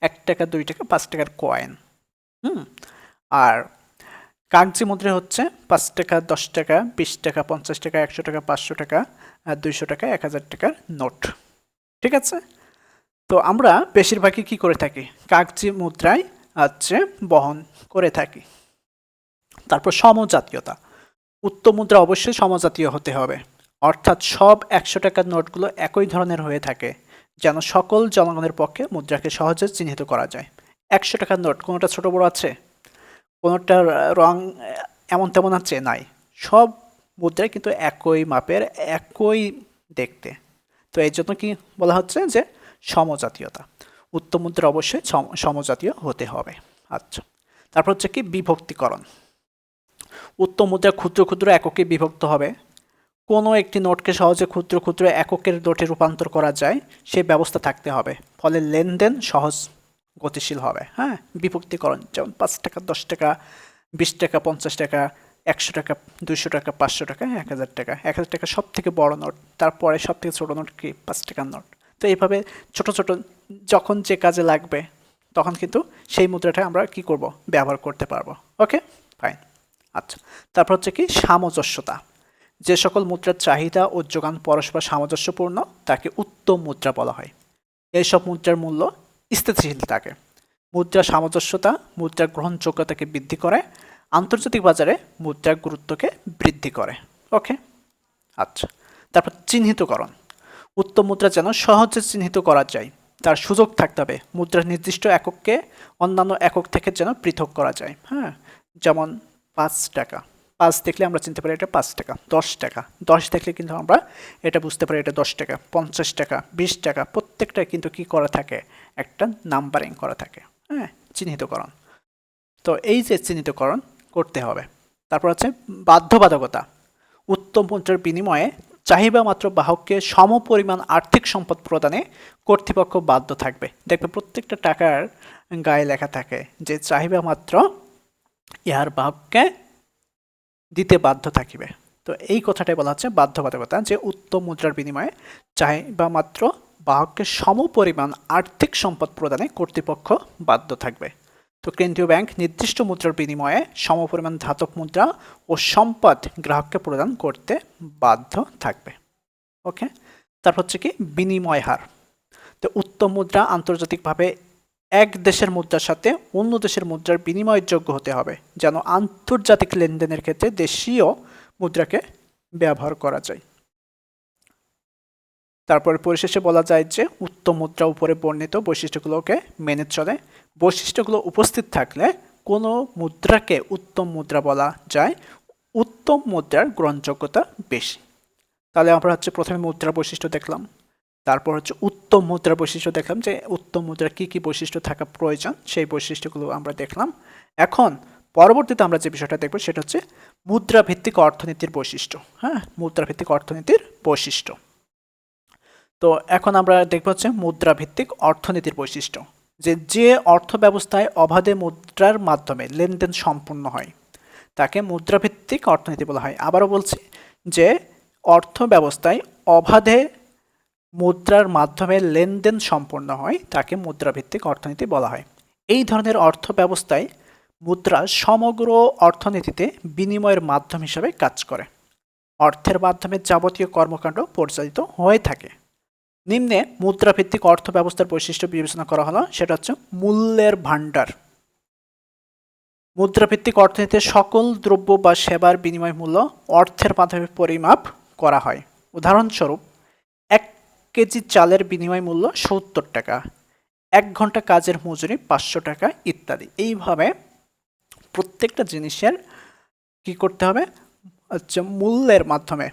1 টাকা, 2 টাকা, 5 টাকার কয়েন। আর কাগজি মুদ্রা হচ্ছে 5 টাকা, 10 টাকা, 20 টাকা, 50 টাকা, 100 টাকা, 500 টাকা, 200 টাকা, 1000 টাকার নোট। ঠিক আছে? তো আমরা বেশিরভাগই কি করে থাকি? কাগজি মুদ্রায় বহন করে থাকি। তারপর সমজাতীয়তা। উত্তম মুদ্রা অবশ্যই সমজাতীয় হতে হবে, অর্থাৎ সব 100 টাকার নোটগুলো একই ধরনের হয়ে থাকে, যেন সকল জনগণের পক্ষে মুদ্রাকে সহজে চিহ্নিত করা যায়। 100 টাকার নোট কোনোটা ছোট বড় আছে? কোনোটার রং এমন তেমন আছে? নাই। সব মুদ্রায় কিন্তু একই মাপের, একই দেখতে। তো এই জন্য কি বলা হচ্ছে যে সমজাতীয়তা। উত্তম মুদ্রা অবশ্যই সমজাতীয় হতে হবে। আচ্ছা, তারপর হচ্ছে কি বিভক্তিকরণ। উত্তম মুদ্রা ক্ষুদ্র ক্ষুদ্র এককে বিভক্ত হবে। কোনো একটি নোটকে সহজে ক্ষুদ্র ক্ষুদ্র এককের নোটে রূপান্তর করা যায় সেই ব্যবস্থা থাকতে হবে, ফলে লেনদেন সহজ গতিশীল হবে। বিভক্তিকরণ, যেমন 5 টাকা, 10 টাকা, 20 টাকা, 50 টাকা, 100 টাকা, 200 টাকা, 500 টাকা, 1000 টাকা। 1000 টাকা সব থেকে বড় নোট, তারপরে সব থেকে ছোটো নোট কি? 5 টাকার নোট। তো এইভাবে ছোট ছোট যখন যে কাজে লাগবে তখন কিন্তু সেই মুদ্রাটা আমরা কি করব? ব্যবহার করতে পারবো। ওকে, ফাইন। আচ্ছা, তারপর হচ্ছে কি সামঞ্জস্যতা। যে সকল মুদ্রার চাহিদা ও যোগান পরস্পর সামঞ্জস্যপূর্ণ তাকে উত্তম মুদ্রা বলা হয়। এইসব মুদ্রার মূল্য স্থিতিশীল থাকে। মুদ্রার সামঞ্জস্যতা মুদ্রার গ্রহণযোগ্যতাকে বৃদ্ধি করে, আন্তর্জাতিক বাজারে মুদ্রার গুরুত্বকে বৃদ্ধি করে। ওকে, আচ্ছা। তারপর চিহ্নিতকরণ। উত্তম মুদ্রা যেন সহজে চিহ্নিত করা যায় তার সুযোগ থাকতে হবে। মুদ্রার নির্দিষ্ট একককে অন্যান্য একক থেকে যেন পৃথক করা যায়। যেমন 5 টাকা, 5 দেখলে আমরা চিনতে পারি এটা 5 টাকা। 10 টাকা, 10 দেখলে কিন্তু আমরা এটা বুঝতে পারি এটা 10 টাকা। 50 টাকা, 20 টাকা, প্রত্যেকটা কিন্তু কি করা থাকে, একটা নাম্বারিং করা থাকে, হ্যাঁ, চিহ্নিতকরণ। তো এই যে চিহ্নিতকরণ করতে হবে। তারপর হচ্ছে বাধ্যবাধকতা, উত্তম মুদ্রার বিনিময়ে চাহিদা মাত্র বাহককে সমপরিমাণ আর্থিক সম্পদ প্রদানে কর্তৃপক্ষ বাধ্য থাকবে। দেখবে প্রত্যেকটা টাকার গায়ে লেখা থাকে যে চাহিদা মাত্র ইহার বাহককে দিতে বাধ্য থাকিবে। তো এই কথাটাই বলা হচ্ছে বাধ্যবাধকতা, যে উত্তম মুদ্রার বিনিময়ে চাহিদা মাত্র বাহককে সমপরিমাণ আর্থিক সম্পদ প্রদানে কর্তৃপক্ষ বাধ্য থাকবে। তো কেন্দ্রীয় ব্যাংক নির্দিষ্ট মুদ্রার বিনিময়ে সমপরিমাণ ধাতব মুদ্রা ও সম্পদ গ্রাহককে প্রদান করতে বাধ্য থাকবে। ওকে, তারপর হচ্ছে কি বিনিময় হার। তো উত্তম মুদ্রা আন্তর্জাতিকভাবে এক দেশের মুদ্রার সাথে অন্য দেশের মুদ্রার বিনিময়যোগ্য হতে হবে, যেন আন্তর্জাতিক লেনদেনের ক্ষেত্রে দেশীয় মুদ্রাকে ব্যবহার করা যায়। তারপরে পরিশেষে বলা যায় যে উত্তম মুদ্রা উপরে বর্ণিত বৈশিষ্ট্যগুলোকে মেনে চলে। বৈশিষ্ট্যগুলো উপস্থিত থাকলে কোনো মুদ্রাকে উত্তম মুদ্রা বলা যায়। উত্তম মুদ্রার গ্রহণযোগ্যতা বেশি। তাহলে আমরা হচ্ছে প্রথমে মুদ্রার বৈশিষ্ট্য দেখলাম, তারপর হচ্ছে উত্তম মুদ্রার বৈশিষ্ট্য দেখলাম, যে উত্তম মুদ্রার কী কী বৈশিষ্ট্য থাকা প্রয়োজন সেই বৈশিষ্ট্যগুলো আমরা দেখলাম। এখন পরবর্তীতে আমরা যে বিষয়টা দেখব সেটা হচ্ছে মুদ্রাভিত্তিক অর্থনীতির বৈশিষ্ট্য। হ্যাঁ, মুদ্রাভিত্তিক অর্থনীতির বৈশিষ্ট্য। তো এখন আমরা দেখব হচ্ছে মুদ্রাভিত্তিক অর্থনীতির বৈশিষ্ট্য, যে অর্থ ব্যবস্থায় অবাধে মুদ্রার মাধ্যমে লেনদেন সম্পূর্ণ হয় তাকে মুদ্রাভিত্তিক অর্থনীতি বলা হয়। আবারও বলছি, যে অর্থ ব্যবস্থায় অবাধে মুদ্রার মাধ্যমে লেনদেন সম্পন্ন হয় তাকে মুদ্রাভিত্তিক অর্থনীতি বলা হয়। এই ধরনের অর্থ ব্যবস্থায় মুদ্রা সমগ্র অর্থনীতিতে বিনিময়ের মাধ্যম হিসেবে কাজ করে। অর্থের মাধ্যমে যাবতীয় কর্মকাণ্ড পরিচালিত হয়ে থাকে। নিম্নে মুদ্রাভিত্তিক অর্থ ব্যবস্থার বৈশিষ্ট্য বিবেচনা করা হলো, সেটা হচ্ছে মূল্যের ভাণ্ডার। মুদ্রাভিত্তিক অর্থনীতিতে সকল দ্রব্য বা সেবার বিনিময় মূল্য অর্থের মাধ্যমে পরিমাপ করা হয়। উদাহরণস্বরূপ, 1 কেজি চালের বিনিময় মূল্য 70 টাকা, 1 ঘন্টা কাজের মজুরি 500 টাকা ইত্যাদি। এইভাবে প্রত্যেকটা জিনিসের কি করতে হবে, আচ্ছা, মূল্যের মাধ্যমে,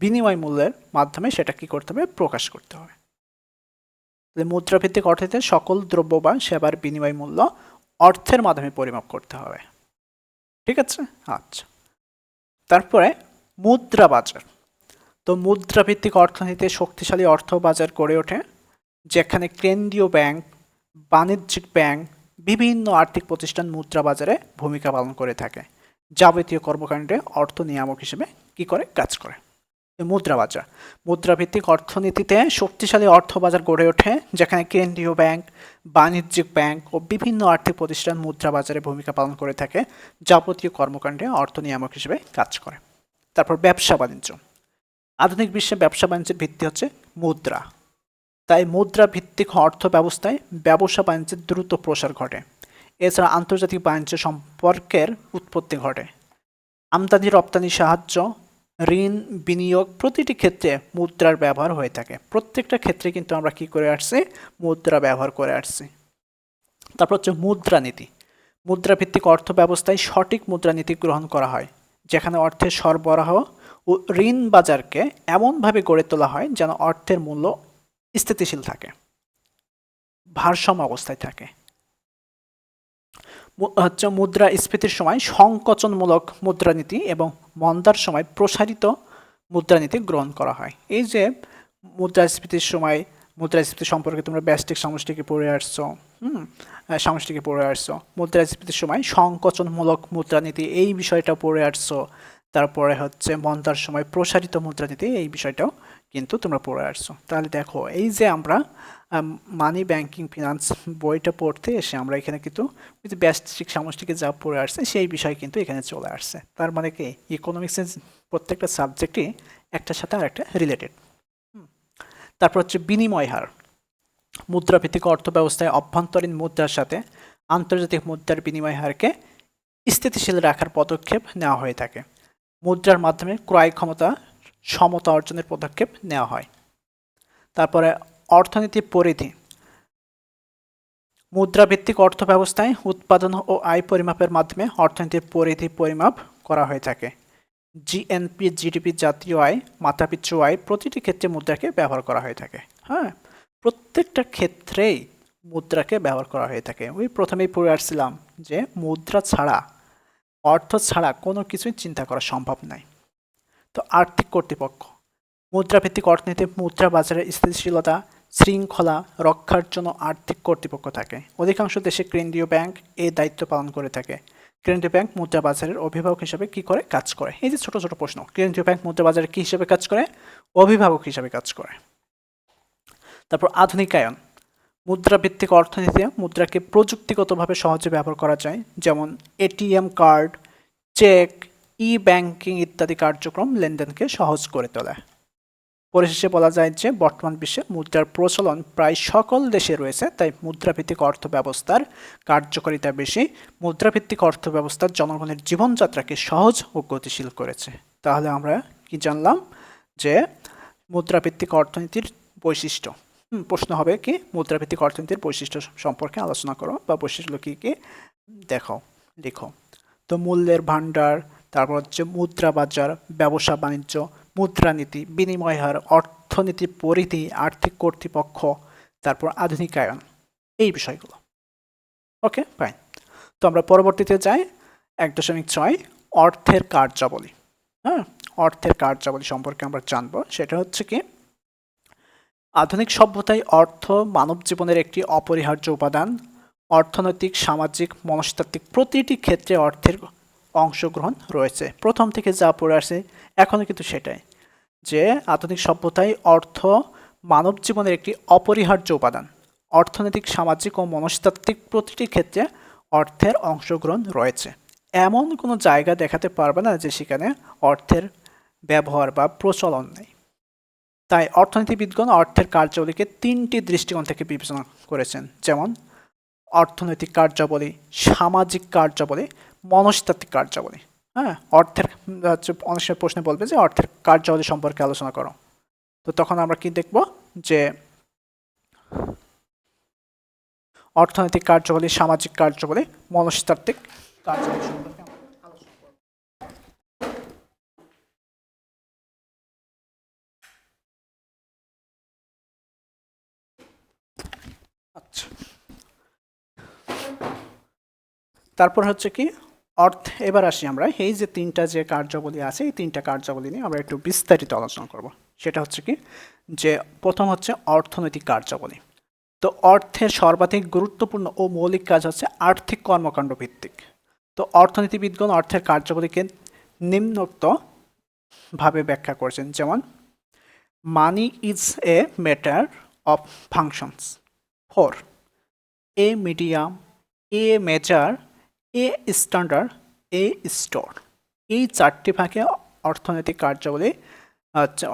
বিনিময় মূল্যের মাধ্যমে সেটা কি করতে হবে, প্রকাশ করতে হবে। মুদ্রাভিত্তিক অর্থনীতিতে সকল দ্রব্য বা সেবার বিনিময় মূল্য অর্থের মাধ্যমে পরিমাপ করতে হবে। ঠিক আছে, আচ্ছা। তারপরে মুদ্রা বাজার। তো মুদ্রাভিত্তিক অর্থনীতিতে শক্তিশালী অর্থ বাজার গড়ে ওঠে, যেখানে কেন্দ্রীয় ব্যাংক, বাণিজ্যিক ব্যাংক, বিভিন্ন আর্থিক প্রতিষ্ঠান মুদ্রা বাজারে ভূমিকা পালন করে থাকে, যাবতীয় কর্মকাণ্ডে অর্থ নিয়ামক হিসেবে কি করে, কাজ করে। মুদ্রা বাজার, মুদ্রাভিত্তিক অর্থনীতিতে শক্তিশালী অর্থ বাজার গড়ে ওঠে, যেখানে কেন্দ্রীয় ব্যাংক, বাণিজ্যিক ব্যাংক ও বিভিন্ন আর্থিক প্রতিষ্ঠান মুদ্রা বাজারে ভূমিকা পালন করে থাকে, যাবতীয় কর্মকাণ্ডে অর্থ নিয়ামক হিসেবে কাজ করে। তারপর ব্যবসা বাণিজ্য। আধুনিক বিশ্বে ব্যবসা বাণিজ্যের ভিত্তি হচ্ছে মুদ্রা। তাই মুদ্রা ভিত্তিক অর্থ ব্যবস্থায় ব্যবসা বাণিজ্যের দ্রুত প্রসার ঘটে। এছাড়া আন্তর্জাতিক বাণিজ্য সম্পর্কের উৎপত্তি ঘটে। আমদানি রপ্তানি সাহায্য, ঋণ, বিনিয়োগ প্রতিটি ক্ষেত্রে মুদ্রার ব্যবহার হয়ে থাকে। প্রত্যেকটা ক্ষেত্রে কিন্তু আমরা কি করে আসছি, মুদ্রা ব্যবহার করে আসছি। তারপর হচ্ছে মুদ্রানীতি। মুদ্রাভিত্তিক অর্থ ব্যবস্থায় সঠিক মুদ্রানীতি গ্রহণ করা হয়, যেখানে অর্থের সরবরাহ ও ঋণ বাজারকে এমনভাবে গড়ে তোলা হয় যেন অর্থের মূল্য স্থিতিশীল থাকে, ভারসাম্য অবস্থায় থাকে। হচ্ছে মুদ্রাস্ফীতির সময় সংকোচনমূলক মুদ্রানীতি এবং মন্দার সময় প্রসারিত মুদ্রানীতি গ্রহণ করা হয়। এই যে মুদ্রাস্ফীতির সময়, মুদ্রাস্ফীতি সম্পর্কে তোমরা ব্যষ্টিক সমষ্টিকে পড়ে আসছো, সমষ্টিকে পড়ে আসছো। মুদ্রাস্ফীতির সময় সংকোচনমূলক মুদ্রানীতি এই বিষয়টা পড়ে আসছো। তারপরে হচ্ছে মন্দার সময় প্রসারিত মুদ্রানীতি, এই বিষয়টাও কিন্তু তোমরা পড়ে আসছো। তাহলে দেখো, এই যে আমরা মানি ব্যাংকিং ফিনান্স বইটা পড়তে এসে আমরা এখানে কিন্তু ব্যষ্টিক সমষ্টিকে যা পড়ে আসছে সেই বিষয় কিন্তু এখানে চলে আসছে। তার মানে কি, ইকোনমিক্সের প্রত্যেকটা সাবজেক্টই একটার সাথে আর একটা রিলেটেড। তারপর হচ্ছে বিনিময় হার। মুদ্রাভিত্তিক অর্থ ব্যবস্থায় অভ্যন্তরীণ মুদ্রার সাথে আন্তর্জাতিক মুদ্রার বিনিময় হারকে স্থিতিশীল রাখার পদক্ষেপ নেওয়া হয়ে থাকে। মুদ্রার মাধ্যমে ক্রয় ক্ষমতা সমতা অর্জনের পদক্ষেপ নেওয়া হয়। তারপরে অর্থনীতির পরিধি। মুদ্রাভিত্তিক অর্থ ব্যবস্থায় উৎপাদন ও আয় পরিমাপের মাধ্যমে অর্থনীতির পরিধি পরিমাপ করা হয়ে থাকে। জিএনপি, জিডিপি, জাতীয় আয়, মাথাপিছু আয়, প্রতিটি ক্ষেত্রে মুদ্রাকে ব্যবহার করা হয়ে থাকে। হ্যাঁ, প্রত্যেকটা ক্ষেত্রেই মুদ্রাকে ব্যবহার করা হয়ে থাকে। ওই প্রথমেই পড়ে আসছিলাম যে মুদ্রা ছাড়া, অর্থ ছাড়া কোনো কিছুই চিন্তা করা সম্ভব নয়। তো আর্থিক কর্তৃপক্ষ, মুদ্রাভিত্তিক অর্থনীতি মুদ্রা বাজারের স্থিতিশীলতা শৃঙ্খলা রক্ষার জন্য আর্থিক কর্তৃপক্ষ থাকে। অধিকাংশ দেশে কেন্দ্রীয় ব্যাংক এই দায়িত্ব পালন করে থাকে। কেন্দ্রীয় ব্যাংক মুদ্রা বাজারের অভিভাবক হিসেবে কি করে কাজ করে? এই যে ছোট ছোট প্রশ্ন, কেন্দ্রীয় ব্যাংক মুদ্রা বাজারে কি হিসেবে কাজ করে? অভিভাবক হিসেবে কাজ করে। তারপর আধুনিকায়ন, মুদ্রাভিত্তিক অর্থনীতিতে মুদ্রাকে প্রযুক্তিগতভাবে সহজে ব্যবহার করা যায়, যেমন ATM card, cheque, e banking ইত্যাদি কার্যক্রম লেনদেনকে সহজ করে তোলে। পরিশেষে বলা যায় যে বর্তমান বিশ্বে মুদ্রার প্রচলন প্রায় সকল দেশে রয়েছে, তাই মুদ্রাভিত্তিক অর্থ ব্যবস্থার কার্যকারিতা বেশি। মুদ্রাভিত্তিক অর্থ ব্যবস্থার জনগণের জীবনযাত্রাকে সহজ ও গতিশীল করেছে। তাহলে আমরা কি জানলাম? যে মুদ্রাভিত্তিক অর্থনীতির বৈশিষ্ট্য। প্রশ্ন হবে কি মুদ্রাভিত্তিক অর্থনীতির বৈশিষ্ট্য সম্পর্কে আলোচনা করো বা বৈশিষ্ট্য কি কি দেখো, লিখো। তো মূল্যের ভাণ্ডার, তারপর হচ্ছে মুদ্রা বাজার, ব্যবসা বাণিজ্য, মুদ্রানীতি, বিনিময় হার, অর্থনীতির পরিধি, আর্থিক কর্তৃপক্ষ, তারপর আধুনিকায়ন, এই বিষয়গুলো। ওকে, ফাইন। তো আমরা পরবর্তীতে যাই 1.6 অর্থের কার্যাবলী। হ্যাঁ, অর্থের কার্যাবলী সম্পর্কে আমরা জানবো। সেটা হচ্ছে কি আধুনিক সভ্যতায় অর্থ মানব জীবনের একটি অপরিহার্য উপাদান। অর্থনৈতিক, সামাজিক, মনস্তাত্ত্বিক প্রতিটি ক্ষেত্রে অর্থের অংশগ্রহণ রয়েছে। প্রথম থেকে যা পড়ে আসে এখনও কিন্তু সেটাই, যে আধুনিক সভ্যতায় অর্থ মানব জীবনের একটি অপরিহার্য উপাদান। অর্থনৈতিক, সামাজিক ও মনস্তাত্ত্বিক প্রতিটি ক্ষেত্রে অর্থের অংশগ্রহণ রয়েছে। এমন কোনো জায়গা দেখাতে পারবে না যে সেখানে অর্থের ব্যবহার বা প্রচলন নেই। তাই অর্থনীতিবিদগণ অর্থের কার্যাবলীকে 3টি দৃষ্টিকোণ থেকে বিবেচনা করেছেন, যেমন অর্থনৈতিক কার্যাবলী, সামাজিক কার্যাবলী, মনস্তাত্ত্বিক কার্যাবলী। হ্যাঁ, অর্থের হচ্ছে অনেক সময় প্রশ্নে বলবে যে অর্থের কার্যাবলী সম্পর্কে আলোচনা করো। তো তখন আমরা কি দেখব যে অর্থনৈতিক কার্যাবলী, সামাজিক কার্যাবলী, মনস্তাত্ত্বিক কার্যাবলী সম্পর্কে আলোচনা করব। আচ্ছা, তারপর হচ্ছে কি অর্থ। এবার আসি আমরা এই যে 3টা যে কার্যাবলী আছে, এই 3টা কার্যাবলী নিয়ে আমরা একটু বিস্তারিত আলোচনা করব। সেটা হচ্ছে কি যে প্রথম হচ্ছে অর্থনৈতিক কার্যাবলী। তো অর্থের সর্বাধিক গুরুত্বপূর্ণ ও মৌলিক কাজ হচ্ছে আর্থিক কর্মকাণ্ড ভিত্তিক। তো অর্থনীতিবিদগণ অর্থের কার্যাবলীকে নিম্নোক্ত ভাবে ব্যাখ্যা করেছেন, যেমন money is a matter of functions for a medium, A measure, A standard, A store. এই 4টি ভাগে অর্থনৈতিক কার্যাবলী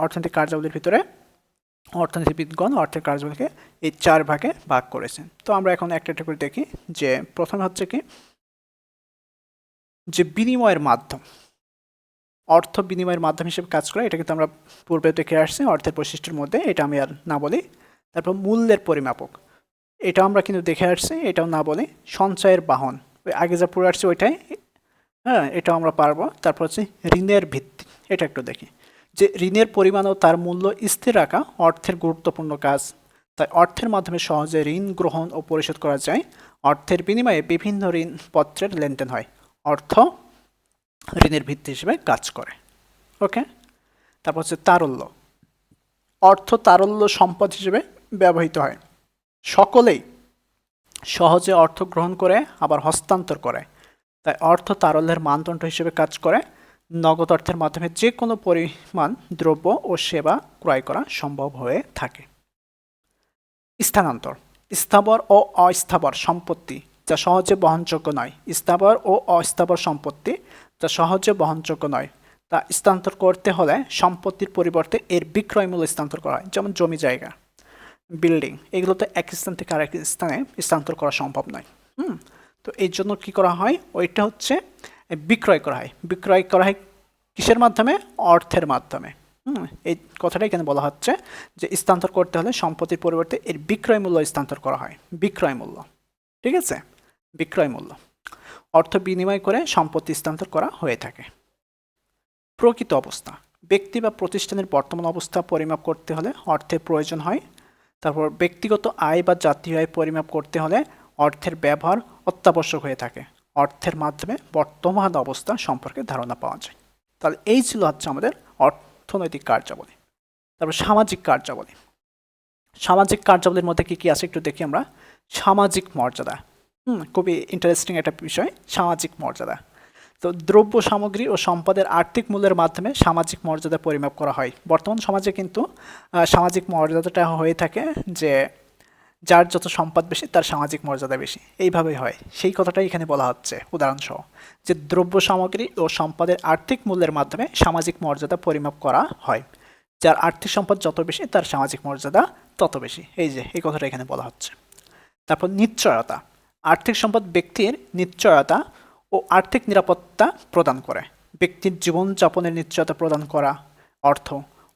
অর্থনৈতিক কার্যাবলীর ভিতরে অর্থনীতিবিদগণ অর্থের কার্যাবলীকে এই 4 ভাগে ভাগ করেছেন। তো আমরা এখন একটা একটা করে দেখি। যে প্রথমে হচ্ছে কি যে বিনিময়ের মাধ্যম, অর্থ বিনিময়ের মাধ্যম হিসেবে কাজ করে, এটা কিন্তু আমরা পূর্বে দেখে আসছি অর্থের বৈশিষ্ট্যের মধ্যে, এটা আমি আর না বলি। তারপর মূল্যের পরিমাপক, এটা আমরা কিন্তু দেখে আসছি, এটাও না বলি। সঞ্চয়ের বাহন, ওই আগে যা পড়ে আসছে ওইটাই, হ্যাঁ এটাও আমরা পারবো। তারপর হচ্ছে ঋণের ভিত্তি, এটা একটু দেখি। যে ঋণের পরিমাণ ও তার মূল্য স্থির রাখা অর্থের গুরুত্বপূর্ণ কাজ। তাই অর্থের মাধ্যমে সহজে ঋণ গ্রহণ ও পরিশোধ করা যায়। অর্থের বিনিময়ে বিভিন্ন ঋণপত্রের লেনদেন হয়। অর্থ ঋণের ভিত্তি হিসেবে কাজ করে। ওকে, তারপর হচ্ছে তারল্য। অর্থ তারল্য সম্পদ হিসেবে ব্যবহৃত হয়। সকলেই সহজে অর্থ গ্রহণ করে আবার হস্তান্তর করে, তাই অর্থ তারল্যের মানদণ্ড হিসেবে কাজ করে। নগদ অর্থের মাধ্যমে যে কোনো পরিমাণ দ্রব্য ও সেবা ক্রয় করা সম্ভব হয়ে থাকে। স্থানান্তর, স্থাবর ও অস্থাবর সম্পত্তি যা সহজে বহনযোগ্য নয়। স্থাবর ও অস্থাবর সম্পত্তি যা সহজে বহনযোগ্য নয় তা স্থানান্তর করতে হলে সম্পত্তির পরিবর্তে এর বিক্রয় মূল্য স্থানান্তর করা হয়। যেমন জমি জায়গা, বিল্ডিং, এগুলোতে এক স্থান থেকে আরেক স্থানে স্থানান্তর করা সম্ভব নয়। তো এই জন্য কী করা হয়, ওইটা হচ্ছে বিক্রয় করা হয়। বিক্রয় করা হয় কিসের মাধ্যমে? অর্থের মাধ্যমে। এই কথাটাই এখানে বলা হচ্ছে যে স্থানান্তর করতে হলে সম্পত্তির পরিবর্তে এর বিক্রয় মূল্য স্থানান্তর করা হয়। বিক্রয় মূল্য, ঠিক আছে, বিক্রয় মূল্য। অর্থ বিনিময় করে সম্পত্তি স্থানান্তর করা হয়ে থাকে। প্রকৃত অবস্থা, ব্যক্তি বা প্রতিষ্ঠানের বর্তমান অবস্থা পরিমাপ করতে হলে অর্থের প্রয়োজন হয়। তারপর ব্যক্তিগত আয় বা জাতীয় আয় পরিমাপ করতে হলে অর্থের ব্যবহার অত্যাবশ্যক হয়ে থাকে। অর্থের মাধ্যমে বর্তমান অবস্থা সম্পর্কে ধারণা পাওয়া যায়। তাহলে এই ছিল হচ্ছে আমাদের অর্থনৈতিক কার্যাবলী। তারপর সামাজিক কার্যাবলী। সামাজিক কার্যাবলীর মধ্যে কি কি আছে একটু দেখি আমরা। সামাজিক মর্যাদা, খুবই ইন্টারেস্টিং একটা বিষয়, সামাজিক মর্যাদা। তো দ্রব্য সামগ্রী ও সম্পদের আর্থিক মূল্যের মাধ্যমে সামাজিক মর্যাদা পরিমাপ করা হয়। বর্তমান সমাজে কিন্তু সামাজিক মর্যাদাটা হয়ে থাকে যে যার যত সম্পদ বেশি তার সামাজিক মর্যাদা বেশি, এইভাবেই হয়। সেই কথাটাই এখানে বলা হচ্ছে উদাহরণসহ, যে দ্রব্য সামগ্রী ও সম্পদের আর্থিক মূল্যের মাধ্যমে সামাজিক মর্যাদা পরিমাপ করা হয়। যার আর্থিক সম্পদ যত বেশি তার সামাজিক মর্যাদা তত বেশি। এই কথাটা এখানে বলা হচ্ছে। তারপর নিশ্চয়তা। আর্থিক সম্পদ ব্যক্তির নিশ্চয়তা ও আর্থিক নিরাপত্তা প্রদান করে। ব্যক্তির জীবনযাপনের নিশ্চয়তা প্রদান করা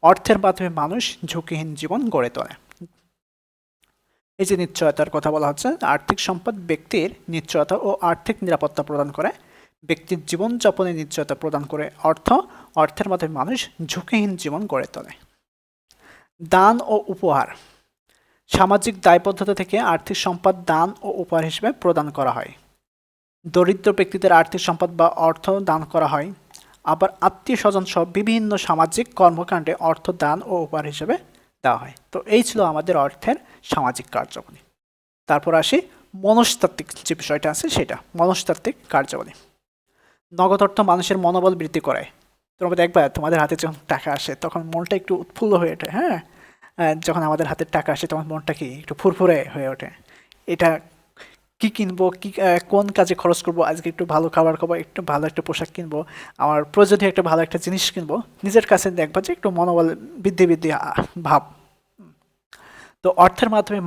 অর্থের মাধ্যমে মানুষ ঝুঁকিহীন জীবন গড়ে তোলে। এই যে নিশ্চয়তার কথা বলা হচ্ছে, আর্থিক সম্পদ ব্যক্তির নিশ্চয়তা ও আর্থিক নিরাপত্তা প্রদান করে। ব্যক্তির জীবনযাপনের নিশ্চয়তা প্রদান করে অর্থের মাধ্যমে মানুষ ঝুঁকিহীন জীবন গড়ে তোলে। দান ও উপহার। সামাজিক দায়বদ্ধতা থেকে আর্থিক সম্পদ দান ও উপহার হিসেবে প্রদান করা হয়। দরিদ্র ব্যক্তিদের আর্থিক সম্পদ বা অর্থ দান করা হয়। আবার আত্মীয় স্বজন সহ বিভিন্ন সামাজিক কর্মকাণ্ডে অর্থ দান ও উপহার হিসেবে দেওয়া হয়। তো এই ছিল আমাদের অর্থের সামাজিক কার্যাবলী। তারপর আসি মনস্তাত্ত্বিক যে বিষয়টা আছে সেটা, মনস্তাত্ত্বিক কার্যাবলী। নগদ অর্থ মানুষের মনোবল বৃদ্ধি করে। তোমরা দেখবা তোমাদের হাতে যখন টাকা আসে তখন মনটা একটু উৎফুল্ল হয়ে ওঠে। হ্যাঁ, যখন আমাদের হাতে টাকা আসে তখন মনটা কি একটু ফুরফুরে হয়ে ওঠে। এটা কি কিনবো, কি কোন কাজে খরচ করবো, আজকে একটু ভালো খাবার খাবো, একটু ভালো একটা পোশাক কিনবো, আমার প্রয়োজনীয় একটা ভালো একটা জিনিস কিনবো, নিজের কাছে দেখবা যে একটু মনোবল বৃদ্ধি ভাব। তো অর্থের মাধ্যমে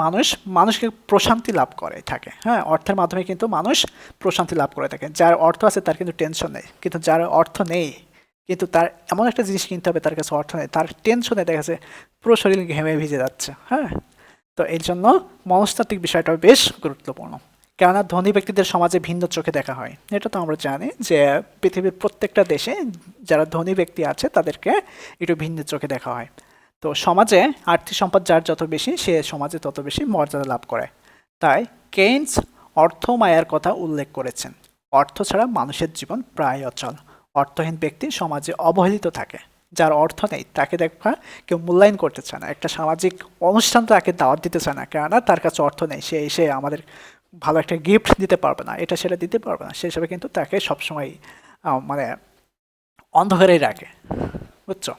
মানুষকে প্রশান্তি লাভ করে থাকে। হ্যাঁ, অর্থের মাধ্যমে কিন্তু মানুষ প্রশান্তি লাভ করে থাকে। যার অর্থ আছে তার কিন্তু টেনশন নেই, কিন্তু যার অর্থ নেই কিন্তু তার এমন একটা জিনিস কিনতে হবে, তার কাছে অর্থ নেই, তার টেনশনে দেখা যাচ্ছে পুরো শরীর ঘেমে ভিজে যাচ্ছে। হ্যাঁ, তো এই জন্য মনস্তাত্ত্বিক বিষয়টা বেশ গুরুত্বপূর্ণ। কেননা ধনী ব্যক্তিদের সমাজে ভিন্ন চোখে দেখা হয়। এটা তো আমরা জানি যে পৃথিবীর প্রত্যেকটা দেশে যারা ধনী ব্যক্তি আছে তাদেরকে একটু ভিন্ন চোখে দেখা হয়। তো সমাজে আর্থিক সম্পদ যার যত বেশি সে সমাজে তত বেশি মর্যাদা লাভ করে। তাই কেইনস অর্থ মায়ার কথা উল্লেখ করেছেন। অর্থ ছাড়া মানুষের জীবন প্রায় অচল। অর্থহীন ব্যক্তি সমাজে অবহেলিত থাকে। যার অর্থ নেই তাকে দেখবা কেউ মূল্যায়ন করতে চায় না, একটা সামাজিক অনুষ্ঠান তাকে দাওয়াত দিতে চায় না, কেননা তার কাছে অর্থ নেই। সে এসে আমাদের ভালো একটা গিফট দিতে পারবে না, এটা সেটা দিতে পারবে না, সে হিসাবে কিন্তু তাকে সবসময় মানে অন্ধকারেই রাখে। বুঝছো?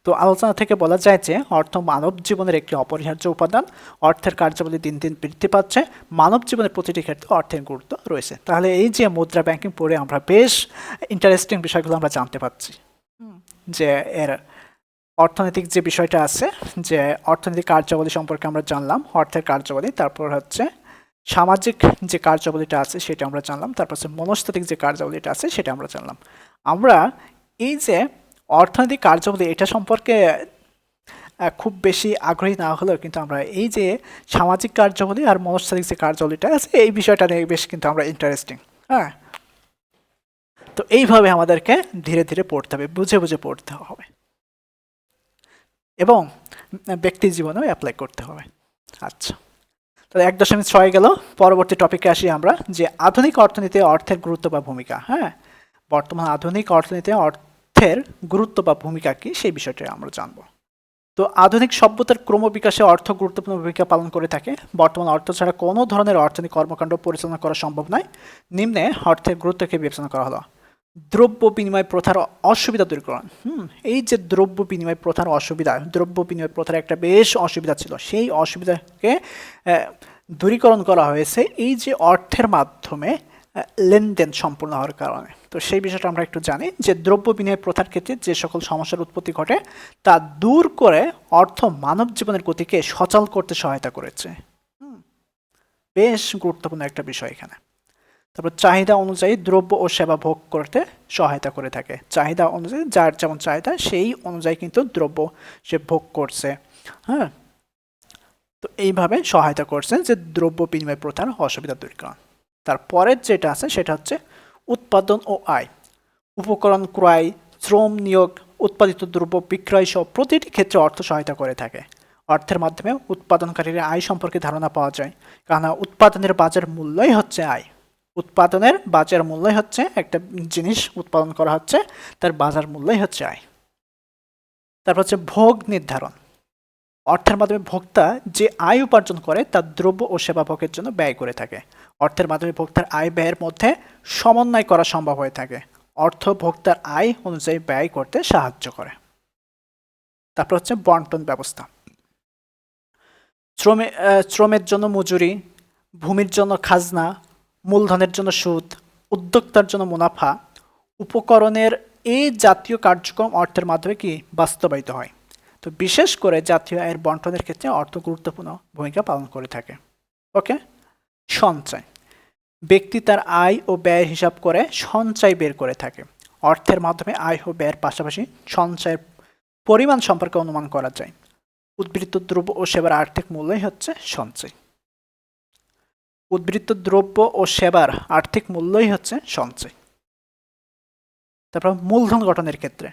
তো আলোচনা থেকে বলা যায় যে অর্থ মানব জীবনের একটি অপরিহার্য উপাদান। অর্থের কার্যাবলী দিন দিন বৃদ্ধি পাচ্ছে। মানব জীবনের প্রতিটি ক্ষেত্রে অর্থের গুরুত্ব রয়েছে। তাহলে এই যে মুদ্রা ব্যাংকিং পড়ে আমরা বেশ ইন্টারেস্টিং বিষয়গুলো আমরা জানতে পারছি, যে এর অর্থনৈতিক যে বিষয়টা আছে, যে অর্থনৈতিক কার্যাবলী সম্পর্কে আমরা জানলাম, অর্থের কার্যাবলী। তারপর হচ্ছে সামাজিক যে কার্যাবলীটা আছে সেটা আমরা জানলাম। তারপর হচ্ছে মনস্তাত্ত্বিক যে কার্যাবলীটা আছে সেটা আমরা জানলাম। আমরা এই যে অর্থনৈতিক কার্যাবলী এটা সম্পর্কে খুব বেশি আগ্রহী না হলেও কিন্তু আমরা এই যে সামাজিক কার্যাবলী আর মনস্তাত্ত্বিক যে কার্যাবলীটা আছে এই বিষয়টা নিয়ে বেশ কিন্তু আমরা ইন্টারেস্টিং। হ্যাঁ, তো এইভাবে আমাদেরকে ধীরে ধীরে পড়তে হবে, বুঝে বুঝে পড়তে হবে এবং ব্যক্তি জীবনেও অ্যাপ্লাই করতে হবে। আচ্ছা, তাহলে 1.6 গেল। পরবর্তী টপিকে আসি আমরা, যে আধুনিক অর্থনীতিতে অর্থের গুরুত্ব বা ভূমিকা। হ্যাঁ, বর্তমান আধুনিক অর্থনীতিতে অর্থের গুরুত্ব বা ভূমিকা কি সেই বিষয়টা আমরা জানব। তো আধুনিক সভ্যতার ক্রমবিকাশে অর্থ গুরুত্বপূর্ণ ভূমিকা পালন করে থাকে। বর্তমান অর্থ ছাড়া কোনো ধরনের অর্থনৈতিক কর্মকাণ্ড পরিচালনা করা সম্ভব নয়। নিম্নে অর্থের গুরুত্বকে বিবেচনা করা হলো। দ্রব্য বিনিময় প্রথার অসুবিধা দূরীকরণ। এই যে দ্রব্য বিনিময় প্রথার অসুবিধা, দ্রব্য বিনিময় প্রথার একটা বেশ অসুবিধা ছিল, সেই অসুবিধাকে দূরীকরণ করা হয়েছে এই যে অর্থের মাধ্যমে লেনদেন সম্পূর্ণ হওয়ার কারণে। তো সেই বিষয়টা আমরা একটু জানি, যে দ্রব্য বিনিময় প্রথার ক্ষেত্রে যে সকল সমস্যার উৎপত্তি ঘটে তা দূর করে অর্থ মানব জীবনের গতিকে সচল করতে সহায়তা করেছে। বেশ গুরুত্বপূর্ণ একটা বিষয় এখানে। তারপর চাহিদা অনুযায়ী দ্রব্য ও সেবা ভোগ করতে সহায়তা করে থাকে। চাহিদা অনুযায়ী যার যেমন চাহিদা সেই অনুযায়ী কিন্তু দ্রব্য সে ভোগ করছে। হ্যাঁ, তো এইভাবে সহায়তা করছে যে দ্রব্য বিনিময় প্রথার অসুবিধা দূরীকরণ। তারপরের যেটা আছে সেটা হচ্ছে উৎপাদন ও আয়। উপকরণ ক্রয়, শ্রম নিয়োগ, উৎপাদিত দ্রব্য বিক্রয় সহ প্রতিটি ক্ষেত্রে অর্থ সহায়তা করে থাকে। অর্থের মাধ্যমে উৎপাদনকারীর আয় সম্পর্কে ধারণা পাওয়া যায়, কারণ উৎপাদনের বাজার মূল্যই হচ্ছে আয়। উৎপাদনের বাজার মূল্যই হচ্ছে একটা জিনিস উৎপাদন করা হচ্ছে, তার বাজার মূল্যই হচ্ছে আয়। তারপর হচ্ছে ভোগ নির্ধারণ। অর্থের মাধ্যমে ভোক্তা যে আয় উপার্জন করে তা দ্রব্য ও সেবা ভোগের জন্য ব্যয় করে থাকে। অর্থের মাধ্যমে ভোক্তার আয় ব্যয়ের মধ্যে সমন্বয় করা সম্ভব হয়ে থাকে। অর্থ ভোক্তার আয় অনুযায়ী ব্যয় করতে সাহায্য করে। তারপর হচ্ছে বন্টন ব্যবস্থা। শ্রমের জন্য মজুরি, ভূমির জন্য খাজনা, মূলধনের জন্য সুদ, উদ্যোক্তার জন্য মুনাফা, উপকরণের এই জাতীয় কার্যক্রম অর্থের মাধ্যমে কি বাস্তবায়িত হয়। তো বিশেষ করে জাতীয় আয়ের বন্টনের ক্ষেত্রে অর্থ গুরুত্বপূর্ণ ভূমিকা পালন করে থাকে। ওকে। সঞ্চয়। ব্যক্তি তার আয় ও ব্যয়ের হিসাব করে সঞ্চয় বের করে থাকে। অর্থের মাধ্যমে আয় ও ব্যয়ের পাশাপাশি সঞ্চয়ের পরিমাণ সম্পর্কে অনুমান করা যায়। উদ্বৃত্ত দ্রব্য ও সেবার আর্থিক মূল্যই হচ্ছে সঞ্চয়। উদ্বৃত্ত দ্রব্য ও সেবার আর্থিক মূল্যই হচ্ছে সঞ্চয়। তারপর মূলধন গঠনের ক্ষেত্রে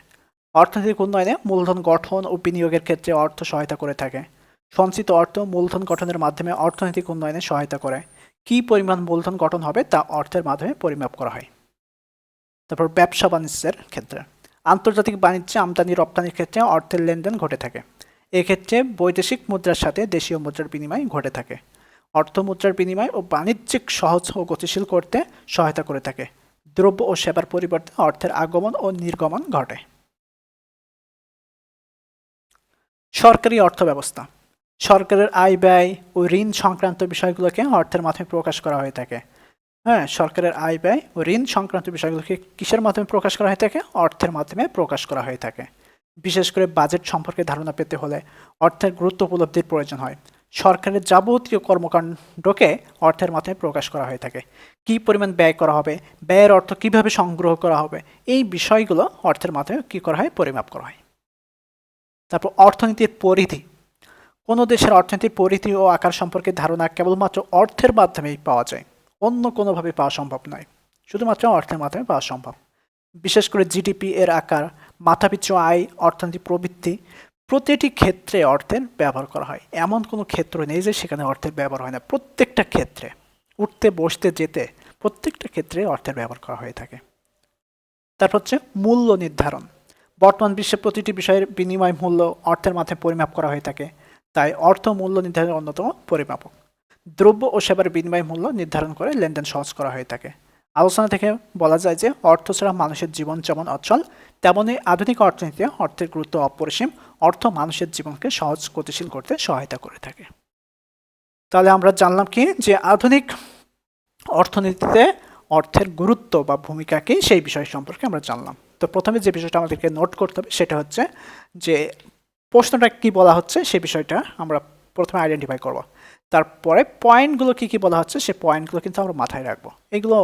অর্থনৈতিক উন্নয়নে মূলধন গঠন ও বিনিয়োগের ক্ষেত্রে অর্থ সহায়তা করে থাকে। সঞ্চিত অর্থ মূলধন গঠনের মাধ্যমে অর্থনৈতিক উন্নয়নে সহায়তা করে। কি পরিমাণ মূলধন গঠন হবে তা অর্থের মাধ্যমে পরিমাপ করা হয়। তারপর ব্যবসা বাণিজ্যের ক্ষেত্রে আন্তর্জাতিক বাণিজ্যে আমদানি রপ্তানির ক্ষেত্রে অর্থের লেনদেন ঘটে থাকে। এক্ষেত্রে বৈদেশিক মুদ্রার সাথে দেশীয় মুদ্রার বিনিময় ঘটে থাকে। অর্থ মুদ্রার বিনিময় ও বাণিজ্যিক সহজ ও গতিশীল করতে সহায়তা করে থাকে। দ্রব্য ও সেবার পরিবর্তে অর্থের আগমন ও নির্গমন ঘটে। সরকারি অর্থ ব্যবস্থা। সরকারের আয় ব্যয় ও ঋণ সংক্রান্ত বিষয়গুলোকে অর্থের মাধ্যমে প্রকাশ করা হয়ে থাকে। হ্যাঁ, সরকারের আয় ব্যয় ও ঋণ সংক্রান্ত বিষয়গুলোকে কিসের মাধ্যমে প্রকাশ করা হয়ে থাকে? অর্থের মাধ্যমে প্রকাশ করা হয়ে থাকে। বিশেষ করে বাজেট সম্পর্কে ধারণা পেতে হলে অর্থের গুরুত্ব উপলব্ধির প্রয়োজন হয়। সরকারের যাবতীয় কর্মকাণ্ডকে অর্থের মাধ্যমে প্রকাশ করা হয়ে থাকে। কী পরিমাণ ব্যয় করা হবে, ব্যয়ের অর্থ কিভাবে সংগ্রহ করা হবে, এই বিষয়গুলো অর্থের মাধ্যমে কী করা হয়? পরিমাপ করা হয়। তারপর অর্থনীতির পরিধি। কোনো দেশের অর্থনীতির পরিধি ও আকার সম্পর্কে ধারণা কেবলমাত্র অর্থের মাধ্যমেই পাওয়া যায়, অন্য কোনোভাবে পাওয়া সম্ভব নয়, শুধুমাত্র অর্থের মাধ্যমে পাওয়া সম্ভব। বিশেষ করে জিডিপি এর আকার, মাথাপিছু আয়, অর্থনীতি প্রবৃদ্ধি, প্রতিটি ক্ষেত্রে অর্থের ব্যবহার করা হয়। এমন কোনো ক্ষেত্র নেই যে সেখানে অর্থের ব্যবহার হয় না। প্রত্যেকটা ক্ষেত্রে, উঠতে বসতে যেতে প্রত্যেকটা ক্ষেত্রে অর্থের ব্যবহার করা হয়ে থাকে। তারপর হচ্ছে মূল্য নির্ধারণ। বর্তমান বিশ্বে প্রতিটি বিষয়ের বিনিময় মূল্য অর্থের মাধ্যমে পরিমাপ করা হয়ে থাকে, তাই অর্থ মূল্য নির্ধারণের অন্যতম পরিমাপক। দ্রব্য ও সেবার বিনিময় মূল্য নির্ধারণ করে লেনদেন সহজ করা হয়ে থাকে। আলোচনা থেকে বলা যায় যে অর্থ ছাড়া মানুষের জীবন যেমন অচল, তেমনই আধুনিক অর্থনীতিতে অর্থের গুরুত্ব অপরিসীম। অর্থ মানুষের জীবনকে সহজ গতিশীল করতে সহায়তা করে থাকে। তাহলে আমরা জানলাম কি, যে আধুনিক অর্থনীতিতে অর্থের গুরুত্ব বা ভূমিকা কি, সেই বিষয় সম্পর্কে আমরা জানলাম। তো প্রথমে যে বিষয়টা আমাদেরকে নোট করতে হবে সেটা হচ্ছে যে প্রশ্নটা কি বলা হচ্ছে সেই বিষয়টা আমরা প্রথমে আইডেন্টিফাই করব। তারপরে পয়েন্টগুলো কি কি বলা হচ্ছে সেই পয়েন্টগুলো কিন্তু আমরা মাথায় রাখবো। এগুলো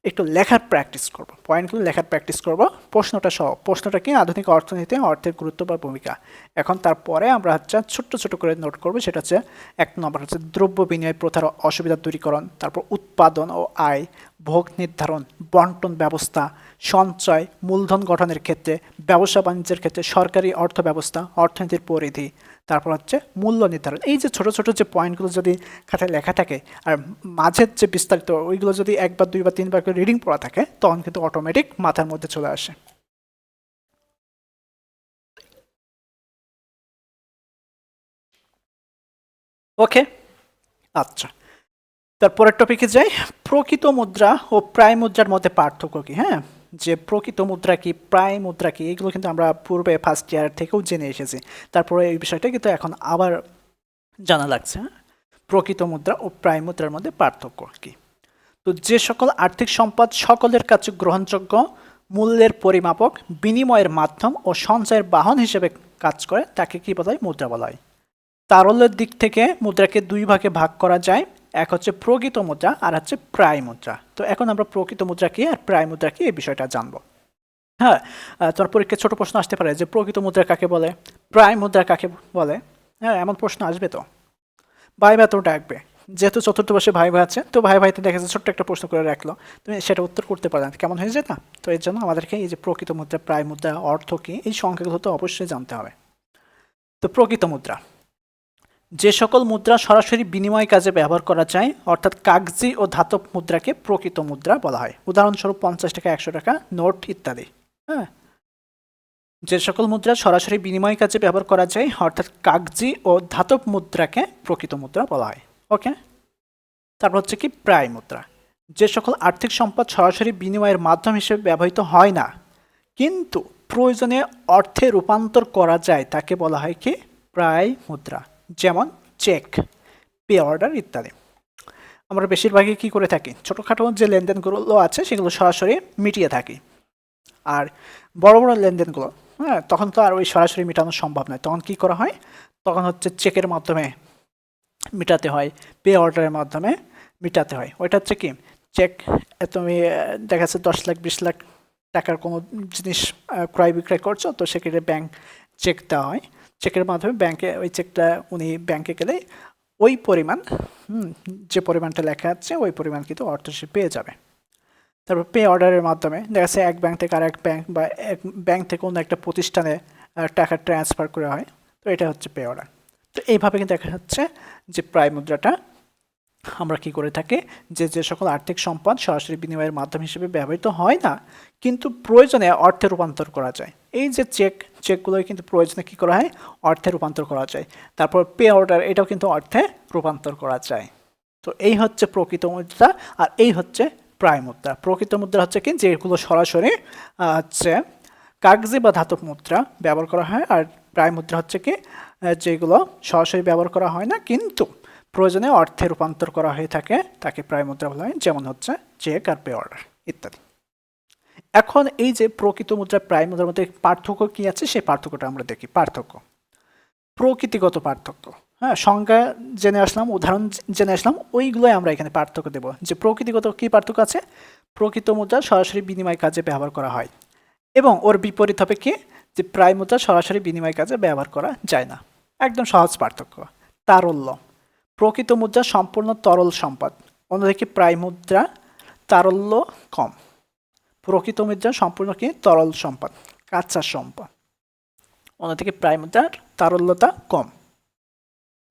একটু লেখার প্র্যাকটিস করব, পয়েন্টগুলো লেখার প্র্যাকটিস করব। প্রশ্নটা সহ, প্রশ্নটা কি, আধুনিক অর্থনীতিতে অর্থের গুরুত্ব বা ভূমিকা। এখন তারপরে আমরা হচ্ছে ছোট্ট ছোট করে নোট করব। সেটা হচ্ছে 1 নম্বর হচ্ছে দ্রব্য বিনিময় প্রথার অসুবিধা দূরীকরণ, তারপর উৎপাদন ও আয়, ভোগ নির্ধারণ, বন্টন ব্যবস্থা, সঞ্চয়, মূলধন গঠনের ক্ষেত্রে, ব্যবসা বাণিজ্যের ক্ষেত্রে, সরকারি অর্থ ব্যবস্থা, অর্থনীতির পরিধি, তারপর হচ্ছে মূল্য নির্ধারণ। এই যে ছোট ছোট যে পয়েন্টগুলো যদি খাতায় লেখা থাকে আর মাঝের যে বিস্তারিত ওইগুলো যদি 1 বা 2 বা 3 বার করে রিডিং পড়া থাকে, তখন কিন্তু অটোমেটিক মাথার মধ্যে চলে আসে। ওকে, আচ্ছা, তারপরের টপিকে যাই। প্রকৃত মুদ্রা ও প্রায় মুদ্রার মধ্যে পার্থক্য কি? হ্যাঁ, যে প্রকৃত মুদ্রা কি, প্রায় মুদ্রা কি, এগুলো কিন্তু আমরা পূর্বে ফার্স্ট ইয়ার থেকেও জেনে এসেছি। তারপরে এই বিষয়টা কিন্তু এখন আবার জানা লাগছে। প্রকৃত মুদ্রা ও প্রায় মুদ্রার মধ্যে পার্থক্য কি? তো যে সকল আর্থিক সম্পদ সকলের কাছে গ্রহণযোগ্য, মূল্যের পরিমাপক, বিনিময়ের মাধ্যম ও সঞ্চয়ের বাহন হিসেবে কাজ করে তাকে কি বলা হয়? মুদ্রা বলা হয়। তারল্যের দিক থেকে মুদ্রাকে 2 ভাগে ভাগ করা যায়। এক হচ্ছে প্রকৃত মুদ্রা আর হচ্ছে প্রায় মুদ্রা। তো এখন আমরা প্রকৃত মুদ্রা কি আর প্রায় মুদ্রা কি এই বিষয়টা জানবো। হ্যাঁ, তোমার পরীক্ষায় ছোট প্রশ্ন আসতে পারে যে প্রকৃত মুদ্রা কাকে বলে, প্রায় মুদ্রা কাকে বলে। হ্যাঁ, এমন প্রশ্ন আসবে তো, ভাইবা তো ডাকবে। যেহেতু চতুর্থ বর্ষে ভাই ভাই আছে, তো ভাই ভাইতে দেখা যাচ্ছে ছোট্ট একটা প্রশ্ন করে রাখলো, তুমি সেটা উত্তর করতে পারো না, কেমন হয়ে যেত না? তো এর জন্য আমাদেরকে এই যে প্রকৃত মুদ্রা, প্রায় মুদ্রা, অর্থ কি, এই সংখ্যাগুলো তো অবশ্যই জানতে হবে। তো প্রকৃত মুদ্রা, যে সকল মুদ্রা সরাসরি বিনিময় কাজে ব্যবহার করা যায়, অর্থাৎ কাগজি ও ধাতব মুদ্রাকে প্রকৃত মুদ্রা বলা হয়। উদাহরণস্বরূপ 50 টাকা, 100 টাকা নোট ইত্যাদি। হ্যাঁ, যে সকল মুদ্রা সরাসরি বিনিময় কাজে ব্যবহার করা যায়, অর্থাৎ কাগজি ও ধাতব মুদ্রাকে প্রকৃত মুদ্রা বলা হয়। ওকে, তারপর হচ্ছে কি প্রায় মুদ্রা, যে সকল আর্থিক সম্পদ সরাসরি বিনিময়ের মাধ্যম হিসেবে ব্যবহৃত হয় না কিন্তু প্রয়োজনে অর্থে রূপান্তর করা যায়, তাকে বলা হয় কি প্রায় মুদ্রা। যেমন চেক, পে অর্ডার ইত্যাদি। আমরা বেশিরভাগই কি করে থাকি, ছোটোখাটো যে লেনদেনগুলো আছে সেগুলো সরাসরি মিটিয়ে থাকি। আর বড় বড় লেনদেনগুলো, হ্যাঁ, তখন তো আর ওই সরাসরি মেটানো সম্ভব নয়, তখন কি করা হয়, তখন হচ্ছে চেকের মাধ্যমে মেটাতে হয়, পে অর্ডারের মাধ্যমে মেটাতে হয়। ওইটা হচ্ছে কি চেক, তুমি দেখা যাচ্ছে 10 লাখ 20 লাখ টাকার কোনো জিনিস ক্রয় বিক্রয় করছো, তো সেক্ষেত্রে ব্যাংক চেক দেওয়া হয়, চেকের মাধ্যমে ব্যাংকে ওই চেকটা উনি ব্যাংকে গেলে ওই পরিমাণ, যে পরিমাণটা লেখা আছে ওই পরিমাণ কিন্তু অর্থ সে পেয়ে যাবে। তারপর পে অর্ডারের মাধ্যমে দেখা যাচ্ছে এক ব্যাংক থেকে আরেক ব্যাংক বা এক ব্যাংক থেকে অন্য একটা প্রতিষ্ঠানে টাকা ট্রান্সফার করা হয়, তো এটা হচ্ছে পে অর্ডার। তো এইভাবে কিন্তু দেখা যাচ্ছে যে প্রায় মুদ্রাটা আমরা কি করে থাকি, যে সকল আর্থিক সম্পদ সরাসরি বিনিময়ের মাধ্যম হিসেবে ব্যবহৃত হয় না কিন্তু প্রয়োজনে অর্থে রূপান্তর করা যায়। এই যে চেকগুলোই কিন্তু প্রয়োজনে কি করা হয়, অর্থে রূপান্তর করা যায়। তারপর পে অর্ডার, এটাও কিন্তু অর্থে রূপান্তর করা যায়। তো এই হচ্ছে প্রকৃত মুদ্রা, আর এই হচ্ছে প্রায় মুদ্রা। প্রকৃত মুদ্রা হচ্ছে কি যেগুলো সরাসরি হচ্ছে কাগজি বা ধাতব মুদ্রা ব্যবহার করা হয়, আর প্রায় মুদ্রা হচ্ছে কি যেগুলো সরাসরি ব্যবহার করা হয় না কিন্তু প্রয়োজনে অর্থে রূপান্তর করা হয়ে থাকে, তাকে প্রায় মুদ্রা বলা হয়, যেমন হচ্ছে চেক আর পে অর্ডার ইত্যাদি। এখন এই যে প্রকৃত মুদ্রা, প্রায় মুদ্রার মধ্যে পার্থক্য কি আছে, সেই পার্থক্যটা আমরা দেখি। পার্থক্য, প্রকৃতিগত পার্থক্য, হ্যাঁ, সংজ্ঞা জেনে আসলাম, উদাহরণ জেনে আসলাম, ওইগুলোই আমরা এখানে পার্থক্য দেব। যে প্রকৃতিগত কি পার্থক্য আছে, প্রকৃত মুদ্রা সরাসরি বিনিময় কাজে ব্যবহার করা হয়, এবং ওর বিপরীত হবে কি যে প্রায় মুদ্রা সরাসরি বিনিময় কাজে ব্যবহার করা যায় না। একদম সহজ পার্থক্য। তারল্য, প্রকৃত মুদ্রা সম্পূর্ণ তরল সম্পদ, অন্যদিকে প্রায় মুদ্রা তারল্য কম। প্রকৃত মুদ্রা সম্পূর্ণ কি তরল সম্পদ, কাঁচা সম্পদ, অন্যদিকে প্রায় মুদ্রার তারল্যতা কম।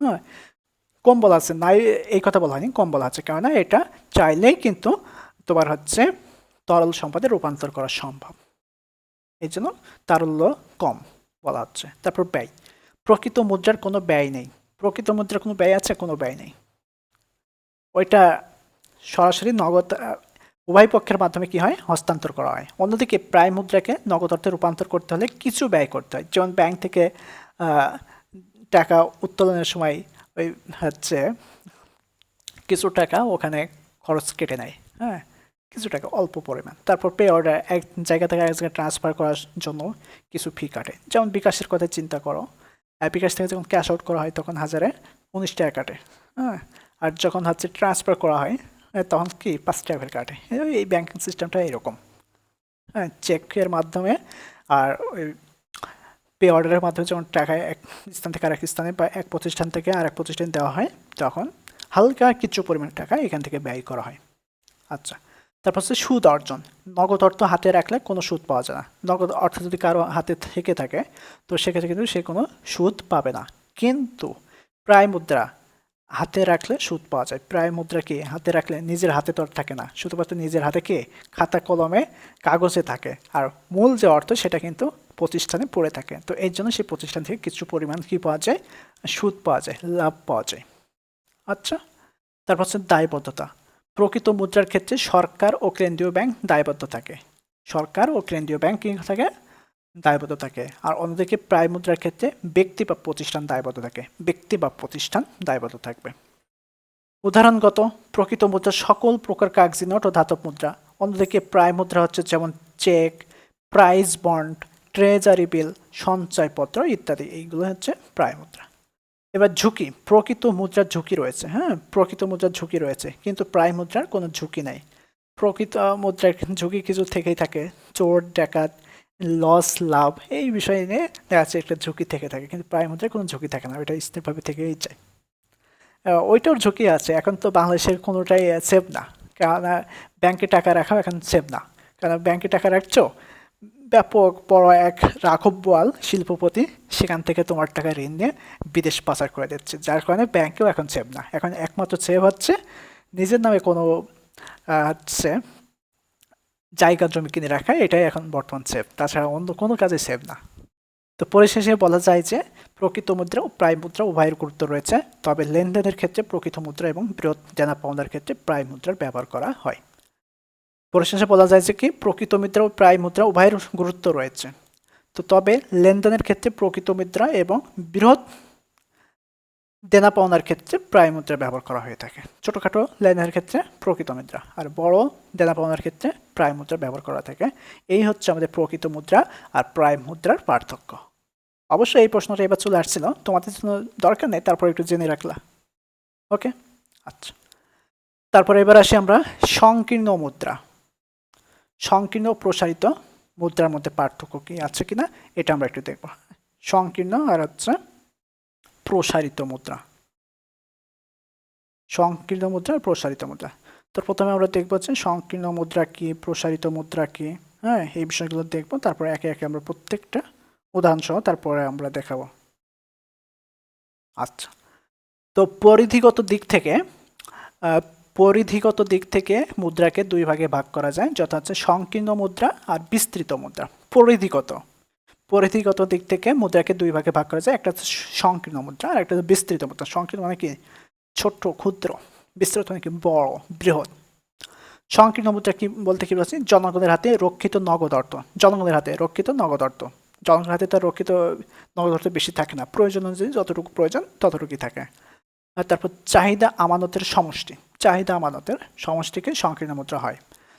হ্যাঁ, কম বলা আছে, নাই এই কথা বলা হয়নি, কম বলা আছে, কেননা এটা চাইলেই কিন্তু তোমার হচ্ছে তরল সম্পদে রূপান্তর করা সম্ভব, এই জন্য তারল্য কম বলা হচ্ছে। তারপর ব্যয়, প্রকৃত মুদ্রার কোনো ব্যয় নেই। প্রকৃত মুদ্রার কোনো ব্যয় আছে, কোনো ব্যয় নেই, ওইটা সরাসরি নগদ উভয় পক্ষের মাধ্যমে কি হয়, হস্তান্তর করা হয়। অন্যদিকে প্রায় মুদ্রাকে নগদ অর্থে রূপান্তর করতে হলে কিছু ব্যয় করতে হয়, যেমন ব্যাংক থেকে টাকা উত্তোলনের সময় ওই হচ্ছে কিছু টাকা ওখানে খরচ কেটে নেয়, হ্যাঁ, কিছু টাকা, অল্প পরিমাণ। তারপর পে অর্ডার, এক জায়গা থেকে আরেক জায়গায় ট্রান্সফার করার জন্য কিছু ফি কাটে, যেমন বিকাশের কথা চিন্তা করো, বিকাশ থেকে যখন ক্যাশ আউট করা হয় তখন 1019 টাকা কাটে, হ্যাঁ, আর যখন হচ্ছে ট্রান্সফার করা হয় তখন কি 5 টাকা করে কাটে। এই ব্যাংকিং সিস্টেমটা এরকম, হ্যাঁ, চেকের মাধ্যমে আর ওই পে অর্ডারের মাধ্যমে যখন টাকা এক স্থান থেকে আরেক স্থানে বা এক প্রতিষ্ঠান থেকে আরেক প্রতিষ্ঠানে দেওয়া হয়, তখন হালকা কিছু পরিমাণ টাকা এখান থেকে ব্যয় করা হয়। আচ্ছা, তারপর হচ্ছে সুদ অর্জন। নগদ অর্থ হাতে রাখলে কোনো সুদ পাওয়া যায় না। নগদ অর্থ যদি কারো হাতে থেকে থাকে তো সেক্ষেত্রে কিন্তু সে কোনো সুদ পাবে না, কিন্তু প্রায় মুদ্রা হাতে রাখলে সুদ পাওয়া যায়। প্রায় মুদ্রা কি হাতে রাখলে নিজের হাতে তো আর থাকে না, শুধুমাত্র নিজের হাতে কি খাতা কলমে কাগজে থাকে, আর মূল যে অর্থ সেটা কিন্তু প্রতিষ্ঠানে পড়ে থাকে। তো এই জন্য সেই প্রতিষ্ঠান থেকে কিছু পরিমাণ কি পাওয়া যায়, সুদ পাওয়া যায়, লাভ পাওয়া যায়। আচ্ছা, তারপর হচ্ছে দায়বদ্ধতা। প্রকৃত মুদ্রার ক্ষেত্রে সরকার ও কেন্দ্রীয় ব্যাংক দায়বদ্ধ থাকে, সরকার ও কেন্দ্রীয় ব্যাংক কি থাকে, দায়বদ্ধ থাকে। আর অন্যদিকে প্রায় মুদ্রার ক্ষেত্রে ব্যক্তি বা প্রতিষ্ঠান দায়বদ্ধ থাকে, ব্যক্তি বা প্রতিষ্ঠান দায়বদ্ধ থাকবে। উদাহরণগত, প্রকৃত মুদ্রা সকল প্রকার কাগজি নোট ও ধাতব মুদ্রা, অন্যদিকে প্রায় মুদ্রা হচ্ছে যেমন cheque, prize bond, treasury bill, সঞ্চয়পত্র ইত্যাদি, এইগুলো হচ্ছে প্রায় মুদ্রা। এবার ঝুঁকি, প্রকৃত মুদ্রার ঝুঁকি রয়েছে, হ্যাঁ, প্রকৃত মুদ্রার ঝুঁকি রয়েছে কিন্তু প্রায় মুদ্রার কোনো ঝুঁকি নাই। প্রকৃত মুদ্রার ঝুঁকি কিছু থেকেই থাকে, চোর ডাকাত, লস লাভ, এই বিষয় নিয়ে দেখা যাচ্ছে একটা ঝুঁকি থেকে থাকে, কিন্তু প্রায় মুদ্রায় কোনো ঝুঁকি থাকে না, এটা স্থিরভাবে থেকেই যায়। ওইটার ঝুঁকি আছে। এখন তো বাংলাদেশের কোনোটাই সেফ না, কারণ ব্যাংকে টাকা রাখাও এখন সেফ না। কারণ ব্যাংকে টাকা রাখছো, ব্যাপক বড় এক রাঘব বোয়াল শিল্পপতি সেখান থেকে তোমার টাকা ঋণ নিয়ে বিদেশ পাচার করে দিচ্ছে, যার কারণে ব্যাংকেও এখন সেফ না। এখন একমাত্র সেফ হচ্ছে নিজের নামে কোনো হচ্ছে জায়গা জমি কিনে রাখা, এটাই এখন বর্তমান সেফ, তাছাড়া অন্য কোনো কাজে সেফ না। তো পরিশেষে বলা যায় যে প্রকৃত মুদ্রা ও প্রায় মুদ্রা উভয়ের গুরুত্ব রয়েছে, তবে লেনদেনের ক্ষেত্রে প্রকৃত মুদ্রা এবং বৃহৎ দেনা পাওনার ক্ষেত্রে প্রায় মুদ্রার ব্যবহার করা হয়। পরিশেষে বলা যায় যে কি প্রকৃত মুদ্রা ও প্রায় মুদ্রা উভয়ের গুরুত্ব রয়েছে, তো তবে লেনদেনের ক্ষেত্রে প্রকৃত মুদ্রা এবং বৃহৎ দেনা পাওনার ক্ষেত্রে প্রায় মুদ্রা ব্যবহার করা হয়ে থাকে। ছোটখাটো লেনদেনের ক্ষেত্রে প্রকৃত মুদ্রা, আর বড় দেনা পাওনার ক্ষেত্রে প্রায় মুদ্রা ব্যবহার করা থাকে। এই হচ্ছে আমাদের প্রকৃত মুদ্রা আর প্রায় মুদ্রার পার্থক্য। অবশ্যই এই প্রশ্নটা এবার চলে আসছিল, তোমাদের জন্য দরকার নেই, তারপর একটু জেনে রাখলা। ওকে, আচ্ছা। তারপরে এবার আসি আমরা সংকীর্ণ মুদ্রা। সংকীর্ণ ও প্রসারিত মুদ্রার মধ্যে পার্থক্য কি আছে কিনা এটা আমরা একটু দেখব। সংকীর্ণ আর হচ্ছে প্রসারিত মুদ্রা। সংকীর্ণ মুদ্রা আর প্রসারিত মুদ্রা। তো প্রথমে আমরা দেখবো যে সংকীর্ণ মুদ্রা কি, প্রসারিত মুদ্রা কি, হ্যাঁ এই বিষয়গুলো দেখবো, তারপরে একে একে আমরা প্রত্যেকটা উদাহরণ সহ তারপরে আমরা দেখাবো। আচ্ছা, তো পরিধিগত দিক থেকে মুদ্রাকে দুই ভাগে ভাগ করা যায়, যথা হচ্ছে সংকীর্ণ মুদ্রা আর বিস্তৃত মুদ্রা। পরিধিগত দিক থেকে মুদ্রাকে দুই ভাগে ভাগ করা যায়, একটা হচ্ছে সংকীর্ণ মুদ্রা আর একটা হচ্ছে বিস্তৃত মুদ্রা। সংকীর্ণ মানে কি ছোট ক্ষুদ্র, বিস্তৃত মানে কি বড় বৃহৎ। সংকীর্ণ মুদ্রা কি বলতে কি বলছি, জনগণের হাতে রক্ষিত নগদ অর্থ। জনগণের হাতে রক্ষিত নগদ অর্থ, জনগণের হাতে তার রক্ষিত নগদ অর্থ বেশি থাকে না, প্রয়োজন অনুযায়ী যতটুকু প্রয়োজন ততটুকুই থাকে। আর তারপর চাহিদা আমানতের সমষ্টি, চাহিদা আমানতের সমষ্টিকে সংকীর্ণ মুদ্রা হয়।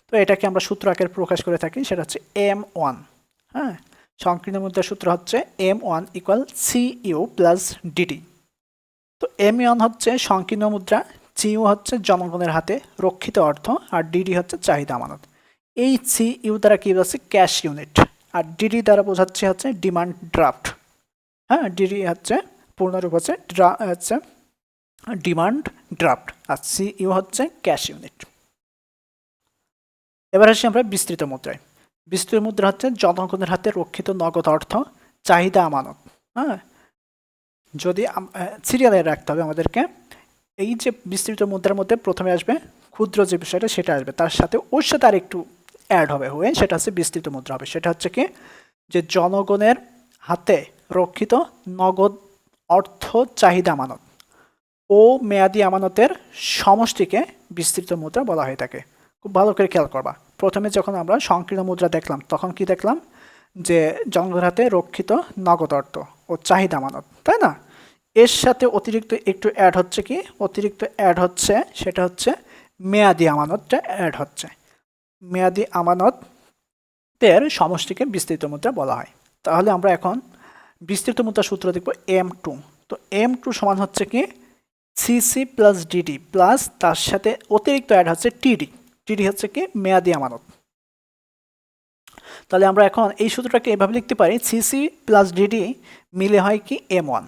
তো এটাকে আমরা সূত্র আকারে প্রকাশ করে থাকি, সেটা হচ্ছে M1। হ্যাঁ, সংকীর্ণ মুদ্রার সূত্র হচ্ছে M1 = CU + DD। তো M1 হচ্ছে সংকীর্ণ মুদ্রা, CU হচ্ছে জনগণের হাতে রক্ষিত অর্থ, আর DD হচ্ছে চাহিদা আমানত। এই CU দ্বারা কি বোঝাচ্ছে, ক্যাশ ইউনিট, আর DD দ্বারা বোঝাচ্ছে হচ্ছে ডিমান্ড ড্রাফট। হ্যাঁ, DD হচ্ছে পূর্ণরূপ হচ্ছে ডিমান্ড ড্রাফট, আর CU হচ্ছে ক্যাশ ইউনিট। এবার আসি আমরা বিস্তৃত মুদ্রায়। বিস্তৃত মুদ্রা হচ্ছে জনগণের হাতে রক্ষিত নগদ অর্থ, চাহিদা আমানত। হ্যাঁ, যদি সিরিয়ালে রাখতে হবে আমাদেরকে। এই যে বিস্তৃত মুদ্রার মধ্যে প্রথমে আসবে ক্ষুদ্র যে বিষয়টা সেটা আসবে, তার সাথে ওর সাথে আর একটু অ্যাড হবে হয়ে, সেটা হচ্ছে বিস্তৃত মুদ্রা হবে। সেটা হচ্ছে কি যে জনগণের হাতে রক্ষিত নগদ অর্থ, চাহিদা আমানত ও মেয়াদি আমানতের সমষ্টিকে বিস্তৃত মুদ্রা বলা হয়ে থাকে। খুব ভালো করে খেয়াল করবা, প্রথমে যখন আমরা সংকীর্ণ মুদ্রা দেখলাম তখন কি দেখলাম, যে জনগণের হাতে রক্ষিত নগদ অর্থ ও চাহিদা আমানত, তাই না? এর সাথে অতিরিক্ত একটু অ্যাড হচ্ছে কি, অতিরিক্ত অ্যাড হচ্ছে সেটা হচ্ছে মেয়াদি আমানতটা অ্যাড হচ্ছে। মেয়াদি আমানতের সমষ্টিকে বিস্তৃত মুদ্রা বলা হয়। তাহলে আমরা এখন বিস্তৃত মুদ্রা সূত্র দেখব M2। তো M2 সমান হচ্ছে কি CC + DD প্লাস তার সাথে অতিরিক্ত অ্যাড হচ্ছে TD। TD হচ্ছে কি মেয়াদি আমানত। তাহলে আমরা এখন এই সূত্রটাকে এভাবে লিখতে পারি, CC + DD মিলে হয় কি M1।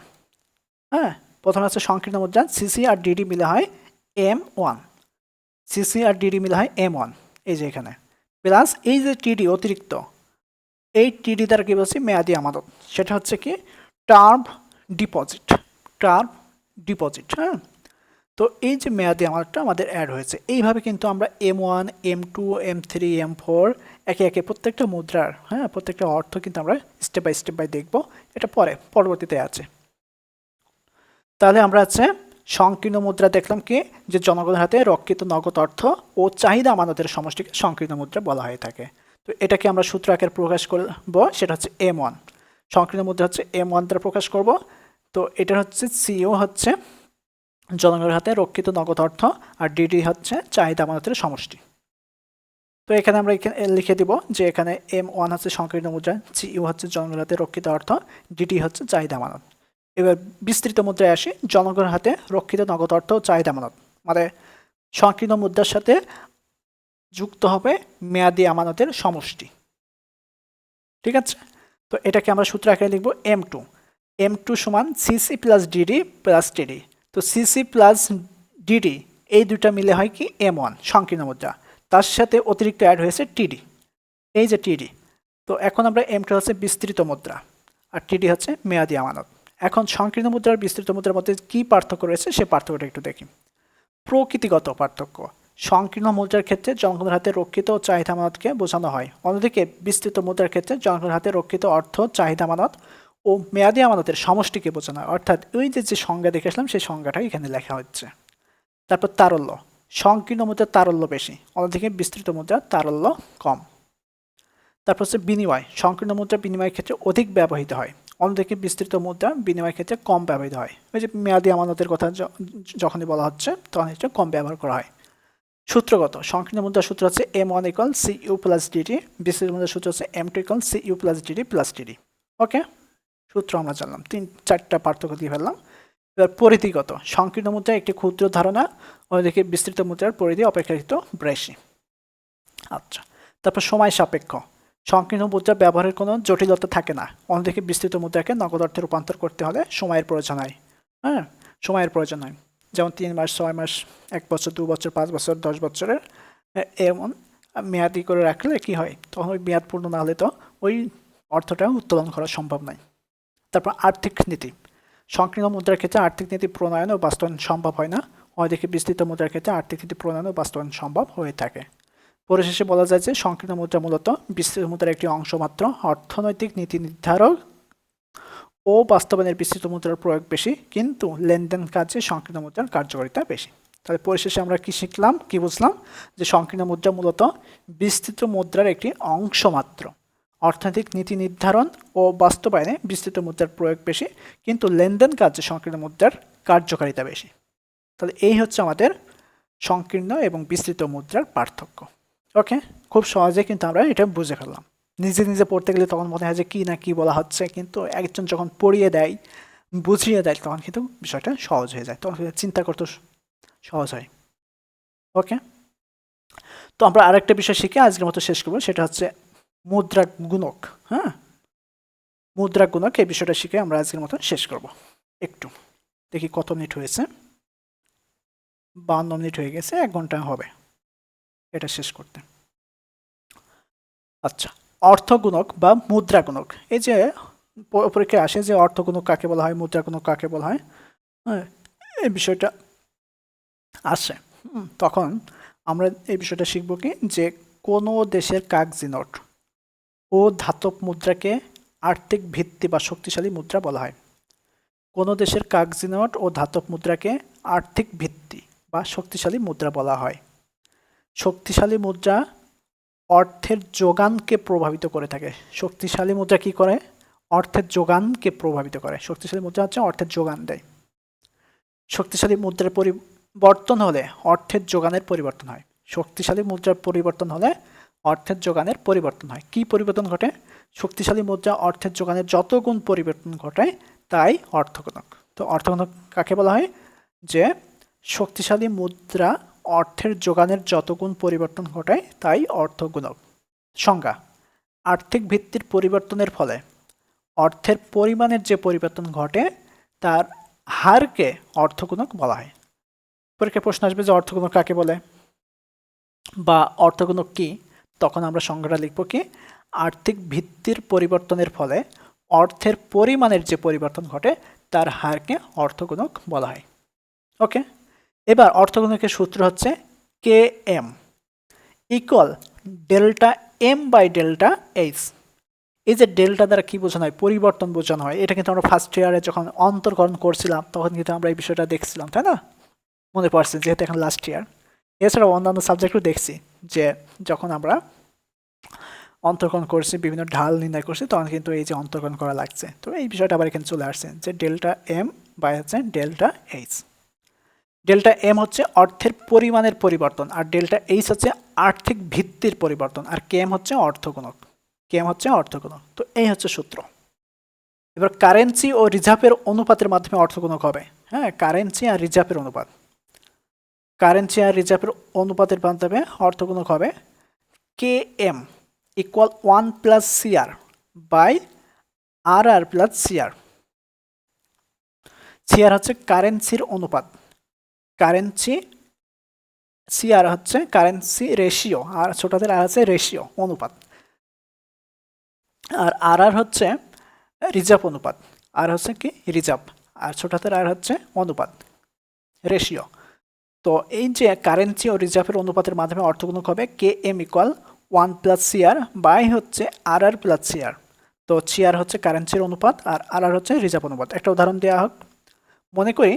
হ্যাঁ, প্রথমে হচ্ছে সংকীর্ণ মুদ্রা, CC আর DD মিলে হয় M1। CC আর DD মিলে হয় M1, এই যে এখানে, প্লাস এই যে TD অতিরিক্ত, এই TD দ্বারা কি বলছি মেয়াদি আমানত, সেটা হচ্ছে কি টার্ম ডিপোজিট। হ্যাঁ, তো এই যে মেয়াদি আমানতটা আমাদের অ্যাড হয়েছে। এইভাবে কিন্তু আমরা M1, M2, M3, M4 একে একে প্রত্যেকটা মুদ্রার, হ্যাঁ প্রত্যেকটা অর্থ কিন্তু আমরা স্টেপ বাই দেখব, এটা পরবর্তীতে আছে। তাহলে আমরা আছে সংকীর্ণ মুদ্রা দেখলাম কি যে জনগণের হাতে রক্ষিত নগদ অর্থ ও চাহিদা আমানতের সমষ্টিকে সংকীর্ণ মুদ্রা বলা হয়ে থাকে। তো এটাকে আমরা সূত্র আকারে প্রকাশ করব, সেটা হচ্ছে M1। সংকীর্ণ মুদ্রা হচ্ছে M1 দ্বারা প্রকাশ করব। তো এটা হচ্ছে CU হচ্ছে জনগণের হাতে রক্ষিত নগদ অর্থ, আর DD হচ্ছে চাহিদা আমানতের সমষ্টি। তো এখানে আমরা লিখে দিব যে এখানে M1 হচ্ছে সংকীর্ণ মুদ্রা, CU হচ্ছে জনগণের হাতে রক্ষিত অর্থ, DD হচ্ছে চাহিদা আমানত। এবার বিস্তৃত মুদ্রায় আসি, জনগণের হাতে রক্ষিত নগদ অর্থ ও চাহিদা আমানত, মানে সংকীর্ণ মুদ্রার সাথে যুক্ত হবে মেয়াদি আমানতের সমষ্টি। ঠিক আছে, তো এটাকে আমরা সূত্র আকারে লিখব M2 সমান CC + DD + TD। তো সিসি প্লাস ডিডি এই দুটা মিলে হয় কি M1 সংকীর্ণ মুদ্রা, তার সাথে অতিরিক্ত অ্যাড হয়েছে টিডি, এই যে টিডি। তো এখন আমরা এমটা হচ্ছে বিস্তৃত মুদ্রা আর টিডি হচ্ছে মেয়াদি আমানত। এখন সংকীর্ণ মুদ্রা আর বিস্তৃত মুদ্রার মধ্যে কি পার্থক্য রয়েছে সে পার্থক্যটা একটু দেখি। প্রকৃতিগত পার্থক্য, সংকীর্ণ মুদ্রার ক্ষেত্রে জনগণের হাতে রক্ষিত ও চাহিদা আমানতকে বোঝানো হয়, অন্যদিকে বিস্তৃত মুদ্রার ক্ষেত্রে জনগণের হাতে রক্ষিত অর্থ, চাহিদা আমানত ও মেয়াদি আমানতের সমষ্টিকে বোঝানো হয়। অর্থাৎ ওই যে সংজ্ঞা দেখে আসলাম সেই সংজ্ঞাটা এখানে লেখা হচ্ছে। তারপর তারল্য, সংকীর্ণ মুদ্রার তারল্য বেশি, অন্যদিকে বিস্তৃত মুদ্রার তারল্য কম। তারপর হচ্ছে বিনিময়, সংকীর্ণ মুদ্রা বিনিময়ের ক্ষেত্রে অধিক ব্যবহৃত হয়, অন্যদিকে বিস্তৃত মুদ্রা বিনিময়ের ক্ষেত্রে কম ব্যবহৃত হয়। ওই যে মেয়াদি আমানতের কথা যখনই বলা হচ্ছে তখন এটা কম ব্যবহার করা হয়। সূত্রগত, সংকীর্ণ মুদ্রার সূত্র হচ্ছে M1 = CU + DD, বিস্তৃত মুদ্রার সূত্র হচ্ছে M2 = CU + DD + DD। ওকে, সূত্র আমরা জানলাম, 3-4টা পার্থক্য দিয়ে ফেললাম। এবার পরিধিগত, সংকীর্ণ মুদ্রা একটি ক্ষুদ্র ধারণা, অন্যদিকে বিস্তৃত মুদ্রার পরিধি অপেক্ষাকৃত বেশি। আচ্ছা, তারপর সময় সাপেক্ষ, সংকীর্ণ মুদ্রা ব্যবহারের কোনো জটিলতা থাকে না, অন্যদিকে বিস্তৃত মুদ্রাকে নগদ অর্থে রূপান্তর করতে হলে সময়ের প্রয়োজন হয়। হ্যাঁ, সময়ের প্রয়োজন হয়, যেমন 3 মাস, 6 মাস, 1 বছর, 2 বছর, 5 বছর, 10 বছরের এমন মেয়াদি করে রাখলে কি হয়, তখন ওই মেয়াদ পূর্ণ না হলে তো ওই অর্থটা উত্তোলন করা সম্ভব নয়। তারপর আর্থিক নীতি, সংকীর্ণ মুদ্রার ক্ষেত্রে আর্থিক নীতি প্রণয়ন ও বাস্তবায়ন সম্ভব হয় না, অন্যদিকে বিস্তৃত মুদ্রার ক্ষেত্রে আর্থিক নীতি প্রণয়ন ও বাস্তবায়ন সম্ভব হয়ে থাকে। পরিশেষে বলা যায় যে সংকীর্ণ মুদ্রা মূলত বিস্তৃত মুদ্রার একটি অংশ মাত্র, অর্থনৈতিক নীতি নির্ধারক ও বাস্তবায়নের বিস্তৃত মুদ্রার প্রয়োগ বেশি, কিন্তু লেনদেন কাজে সংকীর্ণ মুদ্রার কার্যকারিতা বেশি। তাহলে পরিশেষে আমরা কি শিখলাম, কি বুঝলাম, যে সংকীর্ণ মুদ্রা মূলত বিস্তৃত মুদ্রার একটি অংশ মাত্র, অর্থনৈতিক নীতি নির্ধারণ ও বাস্তবায়নে বিস্তৃত মুদ্রার প্রয়োগ বেশি, কিন্তু লেনদেন কাজে সংকীর্ণ মুদ্রার কার্যকারিতা বেশি। তাহলে এই হচ্ছে আমাদের সংকীর্ণ এবং বিস্তৃত মুদ্রার পার্থক্য। ওকে, খুব সহজে কিন্তু আমরা এটা বুঝে ফেললাম। নিজে নিজে পড়তে গেলে তখন মনে হয় যে কি না কি বলা হচ্ছে, কিন্তু একজন যখন পড়িয়ে দেয়, বুঝিয়ে দেয়, তখন কিন্তু বিষয়টা সহজ হয়ে যায়, তখন চিন্তা করতে সহজ হয়। ওকে, তো আমরা আরেকটা বিষয় শিখে আজকের মতো শেষ করবো, সেটা হচ্ছে মুদ্রা গুণক। হ্যাঁ, মুদ্রা গুণক, এই বিষয়টা শিখে আমরা আজকের মতো শেষ করব। একটু দেখি কত মিনিট হয়েছে, 52 মিনিট হয়ে গেছে, 1 ঘন্টা হবে এটা শেষ করতে। আচ্ছা, অর্থগুণক বা মুদ্রাগুণক, এই যে পরীক্ষায় আসে যে অর্থগুণক কাকে বলা হয়, মুদ্রাগুণক কাকে বলা হয়, হ্যাঁ, এই বিষয়টা আসে। তখন আমরা এই বিষয়টা শিখব কি, যে কোনো দেশের কাগজি নোট ও ধাতব মুদ্রাকে আর্থিক ভিত্তি বা শক্তিশালী মুদ্রা বলা হয়। কোনো দেশের কাগজি নোট ও ধাতব মুদ্রাকে আর্থিক ভিত্তি বা শক্তিশালী মুদ্রা বলা হয়। শক্তিশালী মুদ্রা অর্থের যোগানকে প্রভাবিত করে থাকে। শক্তিশালী মুদ্রা কি করে, অর্থের যোগানকে প্রভাবিত করে। শক্তিশালী মুদ্রা হচ্ছে অর্থের যোগান দেয়। শক্তিশালী মুদ্রার পরিবর্তন হলে অর্থের যোগানের পরিবর্তন হয়। শক্তিশালী মুদ্রার পরিবর্তন হলে অর্থের যোগানের পরিবর্তন হয়। কি পরিবর্তন ঘটে, শক্তিশালী মুদ্রা অর্থের যোগানের যত গুণ পরিবর্তন ঘটায় তাই অর্থগুণক। তো অর্থগুণক কাকে বলা হয়, যে শক্তিশালী মুদ্রা অর্থের যোগানের যত গুণ পরিবর্তন ঘটায় তাই অর্থগুণক। সংজ্ঞা, আর্থিক ভিত্তির পরিবর্তনের ফলে অর্থের পরিমাণের যে পরিবর্তন ঘটে তার হারকে অর্থগুণক বলা হয়। পরীক্ষায় প্রশ্ন আসবে যে অর্থগুণক কাকে বলে বা অর্থগুণক কি, তখন আমরা সংজ্ঞাটা লিখব কি, আর্থিক ভিত্তির পরিবর্তনের ফলে অর্থের পরিমাণের যে পরিবর্তন ঘটে তার হারকে অর্থগুণক বলা হয়। ওকে, এবার অর্থগুণকের সূত্র হচ্ছে KM = delta M by delta H। এই যে ডেল্টা দ্বারা কি বোঝানো হয়, পরিবর্তন বোঝানো হয়। এটা কিন্তু আমরা ফার্স্ট ইয়ারে যখন অন্তর্করণ করছিলাম তখন কিন্তু আমরা এই বিষয়টা দেখছিলাম, তাই না, মনে পড়ছে, যেহেতু এখন লাস্ট ইয়ার। এছাড়াও অন্যান্য সাবজেক্টও দেখছি, যে যখন আমরা অন্তর্করণ করছি, বিভিন্ন ঢাল নির্ণয় করছি, তখন কিন্তু এই যে অন্তর্করণ করা লাগছে। তো এই বিষয়টা আবার এখানে চলে আসছে, যে ডেল্টা M বাই হচ্ছে ডেল্টা H। ডেল্টা M হচ্ছে অর্থের পরিমাণের পরিবর্তন, আর ডেল্টা H হচ্ছে আর্থিক ভিত্তির পরিবর্তন, আর KM হচ্ছে অর্থগুণক। KM হচ্ছে অর্থগুণক। তো এই হচ্ছে সূত্র। এবার কারেন্সি ও রিজার্ভের অনুপাতের মাধ্যমে অর্থগুণক হবে। হ্যাঁ, কারেন্সি আর রিজার্ভের অনুপাত, কারেন্সি আর রিজার্ভের অনুপাতের মাধ্যমে অর্থগুণক হবে KM = 1 + CR by RR + CR। CR হচ্ছে কারেন্সির অনুপাত, কারেন্সি, সিআর হচ্ছে কারেন্সি রেশিও, আর ছোটদের আর হচ্ছে রেশিও অনুপাত, আর আর হচ্ছে রিজার্ভ অনুপাত, আর হচ্ছে কি রিজার্ভ, আর ছোটদের আর হচ্ছে অনুপাত রেশিও। তো এই যে কারেন্সি ও রিজার্ভের অনুপাতের মাধ্যমে অর্থগুণক হবে K M equal 1 + CR by হচ্ছে আর আর প্লাস সিআর। তো সিআর হচ্ছে কারেন্সির অনুপাত আর আর আর হচ্ছে রিজার্ভ অনুপাত। একটা উদাহরণ দেওয়া হোক, মনে করি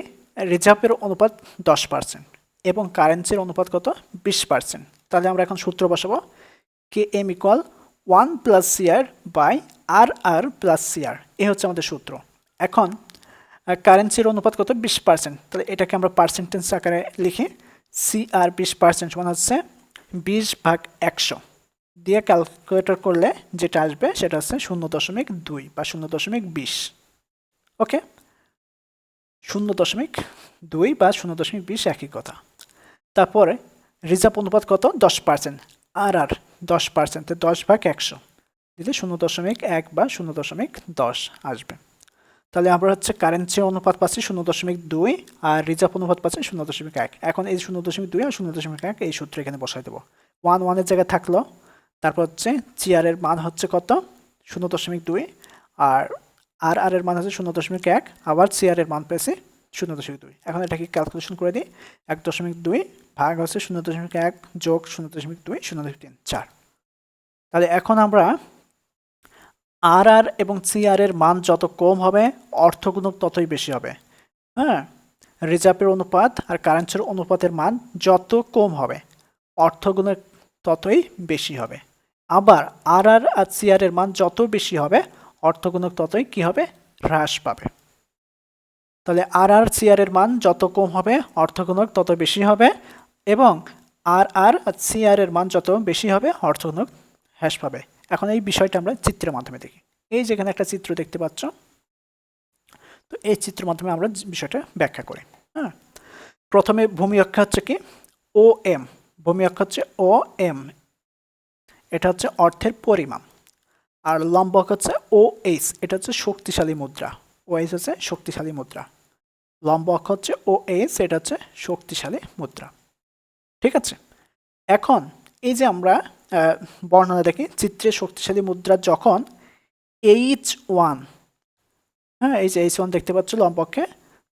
রিজার্ভের অনুপাত 10% এবং কারেন্সির অনুপাত কত 20%। তাহলে আমরা এখন সূত্র বসাবো K M equal 1 + CR by R R plus CR, এই হচ্ছে আমাদের সূত্র। এখন কারেন্সির অনুপাত কত 20%, তাহলে এটাকে আমরা পার্সেন্টেজ আকারে লিখি, সিআর 20% সমান হচ্ছে 20/100 দিয়ে ক্যালকুলেটর করলে যেটা আসবে সেটা হচ্ছে 0.2 বা 0.20। ওকে, 0.2 বা 0.20 একই কথা। তারপরে রিজার্ভ অনুপাত কত 10%, আর আর 10%, 10/100 দিলে 0.1 বা 0.10 আসবে। তাহলে আমরা হচ্ছে কারেন্সি অনুপাত পাচ্ছি 0.2 আর রিজার্ভ অনুপাত পাচ্ছি 0.1। এখন এই 0.2 আর 0.1 এই সূত্র এখানে বসাই দেবো। 1 এর জায়গায় থাকলো, তারপর হচ্ছে সিআর এর মান হচ্ছে কত 0.2 আর আর আর এর মান হচ্ছে 0.1, আবার সিআর এর মান পেয়েছি 0.2। এখন এটাকে ক্যালকুলেশন করে দিই, 1.2 ভাগ হচ্ছে 0.1 যোগ 0.2 0.3 4। তাহলে এখন আমরা আর আর এবং সিআর এর মান যত কম হবে অর্থগুণক ততই বেশি হবে। হ্যাঁ, রিজার্ভের অনুপাত আর কারেন্সির অনুপাতের মান যত কম হবে অর্থগুণক ততই বেশি হবে। আবার আর আর আর সিআর এর মান যত বেশি হবে অর্থগুণক ততই কি হবে হ্রাস পাবে। তাহলে আর আর সিআর এর মান যত কম হবে অর্থগুণক তত বেশি হবে, এবং আর আর সিআর এর মান যত বেশি হবে অর্থগুণক হ্রাস পাবে। এখন এই বিষয়টা আমরা চিত্রের মাধ্যমে দেখি। এই যেখানে একটা চিত্র দেখতে পাচ্ছ, তো এই চিত্রের মাধ্যমে আমরা বিষয়টা ব্যাখ্যা করি। হ্যাঁ, প্রথমে ভূমি অক্ষ হচ্ছে কি ও এম, ভূমি অক্ষ হচ্ছে ও এম, এটা হচ্ছে অর্থের পরিমাণ, আর লম্ব অক্ষ হচ্ছে ও এইচ, এটা হচ্ছে শক্তিশালী মুদ্রা, ও এইচ হচ্ছে শক্তিশালী মুদ্রা, লম্ব অক্ষ হচ্ছে ও এইচ, এটা হচ্ছে শক্তিশালী মুদ্রা। ঠিক আছে, এখন এই যে আমরা বর্ণনা দেখি চিত্রে শক্তিশালী মুদ্রা যখন H1, হ্যাঁ এই যে H1 দেখতে পাচ্ছ লম্বকে,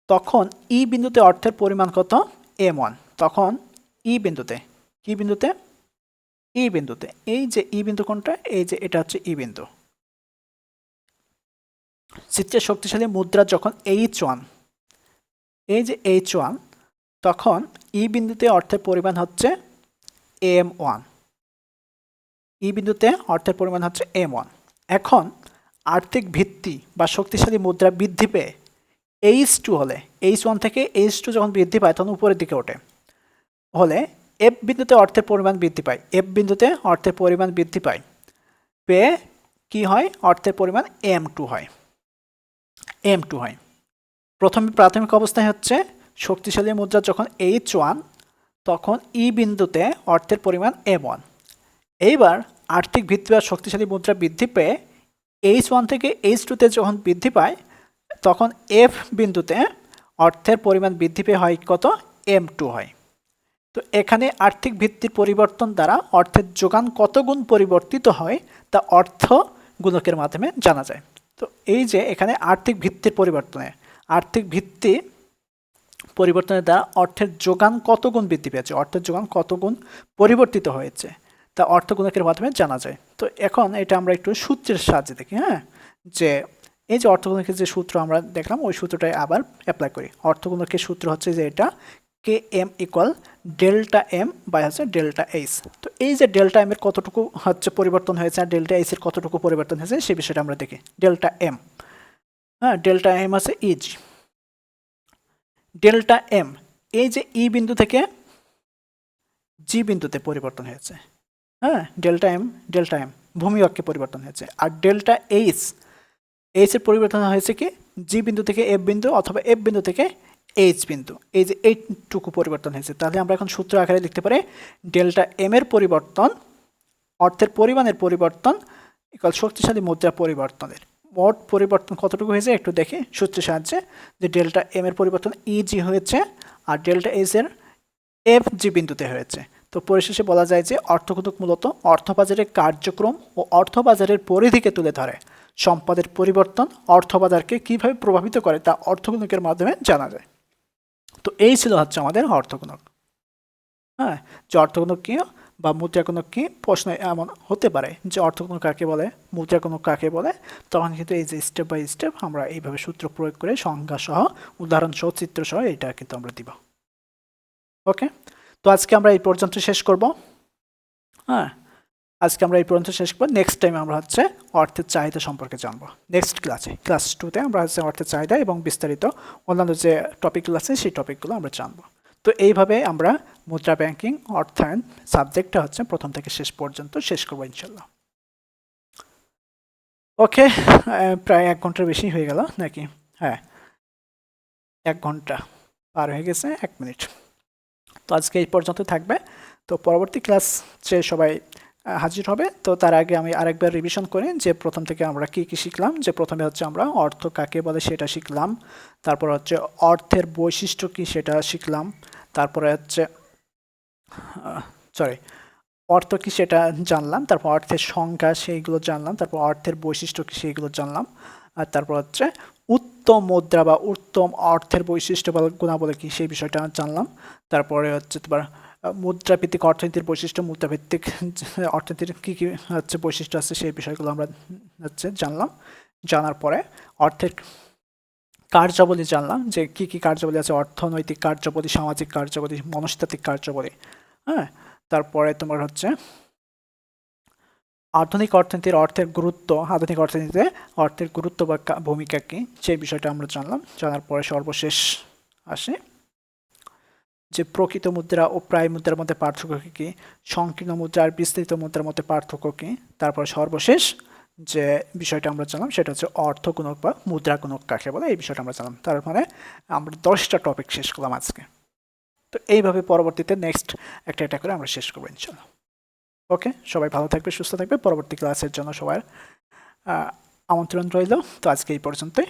তখন ই বিন্দুতে অর্থের পরিমাণ কত M1, তখন ই বিন্দুতে, কি বিন্দুতে ই বিন্দুতে, এই যে ই বিন্দু কোনটা, এই যে এটা হচ্ছে ই বিন্দু। চিত্রে শক্তিশালী মুদ্রা যখন H1, এই যে H1, তখন ই বিন্দুতে অর্থের পরিমাণ হচ্ছে M1, ই বিন্দুতে অর্থের পরিমাণ হচ্ছে M1। এখন আর্থিক ভিত্তি বা শক্তিশালী মুদ্রা বৃদ্ধি পেয়ে H2 হলে, H1 থেকে H2 যখন বৃদ্ধি পায় তখন উপরের দিকে ওঠে, হলে এফ বিন্দুতে অর্থের পরিমাণ বৃদ্ধি পায়, এফ বিন্দুতে অর্থের পরিমাণ বৃদ্ধি পায়, পেয়ে কি হয় অর্থের পরিমাণ M2 হয়, M2 হয়। প্রথমে প্রাথমিক অবস্থায় হচ্ছে শক্তিশালী মুদ্রা যখন H1, তখন ই বিন্দুতে অর্থের পরিমাণ M1। এইবার আর্থিক ভিত্তি বা শক্তিশালী মুদ্রা বৃদ্ধি পেয়ে H1 থেকে H2-তে যখন বৃদ্ধি পায় তখন এফ বিন্দুতে অর্থের পরিমাণ বৃদ্ধি পেয়ে হয় কত M2 হয়। তো এখানে আর্থিক ভিত্তির পরিবর্তন দ্বারা অর্থের যোগান কত গুণ পরিবর্তিত হয় তা অর্থ গুণকের মাধ্যমে জানা যায়। তো এই যে এখানে আর্থিক ভিত্তির পরিবর্তনে, আর্থিক ভিত্তি পরিবর্তনের দ্বারা অর্থের যোগান কত গুণ বৃদ্ধি পেয়েছে, অর্থের যোগান কত গুণ পরিবর্তিত হয়েছে তা অর্থগুণকের মাধ্যমে জানা যায়। তো এখন এটা আমরা একটু সূত্রের সাহায্যে দেখি। হ্যাঁ, যে এই যে অর্থগুণকের যে সূত্র আমরা দেখলাম ওই সূত্রটাই আবার অ্যাপ্লাই করি। অর্থগুণকের সূত্র হচ্ছে যে এটা K M equal delta M by হচ্ছে ডেল্টা এইচ। তো এই যে ডেল্টা এম এর কতটুকু হচ্ছে পরিবর্তন হয়েছে আর ডেল্টা এইচ এর কতটুকু পরিবর্তন হয়েছে সেই বিষয়টা আমরা দেখি। ডেল্টা এম, হ্যাঁ ডেল্টা এম আছে ইজ, ডেল্টা এম এই যে ই বিন্দু থেকে জি বিন্দুতে পরিবর্তন হয়েছে। হ্যাঁ, ডেল্টা এম ভূমি অক্ষে পরিবর্তন হয়েছে। আর ডেল্টা এইচ, এইচ এর পরিবর্তন হয়েছে কি জি বিন্দু থেকে এফ বিন্দু অথবা এফ বিন্দু থেকে এইচ বিন্দু, এই যে এইটুকু পরিবর্তন হয়েছে। তাহলে আমরা এখন সূত্র আকারে লিখতে পারি ডেল্টা এম এর পরিবর্তন, অর্থের পরিমাণের পরিবর্তন ইকুয়াল শক্তিশালী মুদ্রা পরিবর্তনের মোট পরিবর্তন কতটুকু হয়েছে একটু দেখি সূত্রের সাহায্যে, যে ডেল্টা এম এর পরিবর্তন ইজি হয়েছে আর ডেল্টা এস এর এফ জি বিন্দুতে হয়েছে। তো পরিশেষে বলা যায় যে অর্থগুণক মূলত অর্থবাজারের কার্যক্রম ও অর্থবাজারের পরিধিকে তুলে ধরে। সম্পদের পরিবর্তন অর্থবাজারকে কিভাবে প্রভাবিত করে তা অর্থগুণকের মাধ্যমে জানা যায়। তো এই ছিল হচ্ছে আমাদের অর্থগুণক। হ্যাঁ, যে অর্থগুণক কি বা মুদ্রাগুণক কি, প্রশ্ন এমন হতে পারে যে অর্থগুণক কাকে বলে, মুদ্রাগুণক কাকে বলে, তখন কিন্তু এই যে স্টেপ বাই স্টেপ আমরা এইভাবে সূত্র প্রয়োগ করে সংজ্ঞা সহ উদাহরণ সহ চিত্র সহ এটা কিন্তু আমরা দিব। ওকে, তো আজকে আমরা এই পর্যন্ত শেষ করব। হ্যাঁ, আজকে আমরা এই পর্যন্ত শেষ করব। নেক্সট টাইম আমরা হচ্ছে অর্থের চাহিদা সম্পর্কে জানবো নেক্সট ক্লাসে, ক্লাস 2-তে আমরা হচ্ছে অর্থের চাহিদা এবং বিস্তারিত অন্যান্য যে টপিকগুলো আছে সেই টপিকগুলো আমরা জানবো। তো এইভাবে আমরা মুদ্রা ব্যাংকিং অর্থায়ন সাবজেক্টটা হচ্ছে প্রথম থেকে শেষ পর্যন্ত শেষ করবো ইনশাল্লাহ। ওকে, প্রায় 1 ঘন্টার বেশি হয়ে গেল নাকি? হ্যাঁ, 1 ঘন্টা পার হয়ে গেছে 1 মিনিট। তো আজকে এই পর্যন্ত থাকবে। তো পরবর্তী ক্লাস যে সবাই হাজির হবে। তো তার আগে আমি আরেকবার রিভিশন করি যে প্রথম থেকে আমরা কি কি শিখলাম। যে প্রথমে হচ্ছে আমরা অর্থ কাকে বলে সেটা শিখলাম, তারপর হচ্ছে অর্থের বৈশিষ্ট্য কি সেটা শিখলাম, তারপরে হচ্ছে অর্থ কি সেটা জানলাম, তারপর অর্থের সংজ্ঞা সেইগুলো জানলাম, তারপর অর্থের বৈশিষ্ট্য কি সেইগুলো জানলাম, আর তারপর হচ্ছে উত্তম মুদ্রা বা উত্তম অর্থের বৈশিষ্ট্য বা গুণাবলী কি সেই বিষয়টা জানলাম। তারপরে হচ্ছে তোমার মুদ্রাভিত্তিক অর্থনীতির বৈশিষ্ট্য, মুদ্রাভিত্তিক অর্থনীতির কী কী হচ্ছে বৈশিষ্ট্য আছে সেই বিষয়গুলো আমরা হচ্ছে জানলাম। জানার পরে অর্থের কার্যাবলী জানলাম যে কি কি কার্যাবলী আছে, অর্থনৈতিক কার্যাবলী, সামাজিক কার্যাবলী, মনস্তাত্ত্বিক কার্যাবলী। হ্যাঁ, তারপরে তোমার হচ্ছে আধুনিক অর্থনীতির অর্থের গুরুত্ব, আধুনিক অর্থনীতিতে অর্থের গুরুত্ব বা ভূমিকা কি সেই বিষয়টা আমরা জানলাম। জানার পরে সর্বশেষ আসে যে প্রকৃত মুদ্রা ও প্রায় মুদ্রার মধ্যে পার্থক্য কী, সংকীর্ণ মুদ্রা আর বিস্তৃত মুদ্রার মধ্যে পার্থক্য কী, তারপর সর্বশেষ যে বিষয়টা আমরা জানলাম সেটা হচ্ছে অর্থগুণক বা মুদ্রাগুণক কাকে বলে, এই বিষয়টা আমরা জানলাম। তার মানে আমরা 10টা টপিক শেষ করলাম আজকে। তো এইভাবে পরবর্তীতে নেক্সট একটা করে আমরা শেষ করবো ইনশাল্লাহ। ওকে, সবাই ভালো থাকবে, সুস্থ থাকবে। পরবর্তী ক্লাসের জন্য সবার আমন্ত্রণ রইল। তো আজকে এই পর্যন্তই।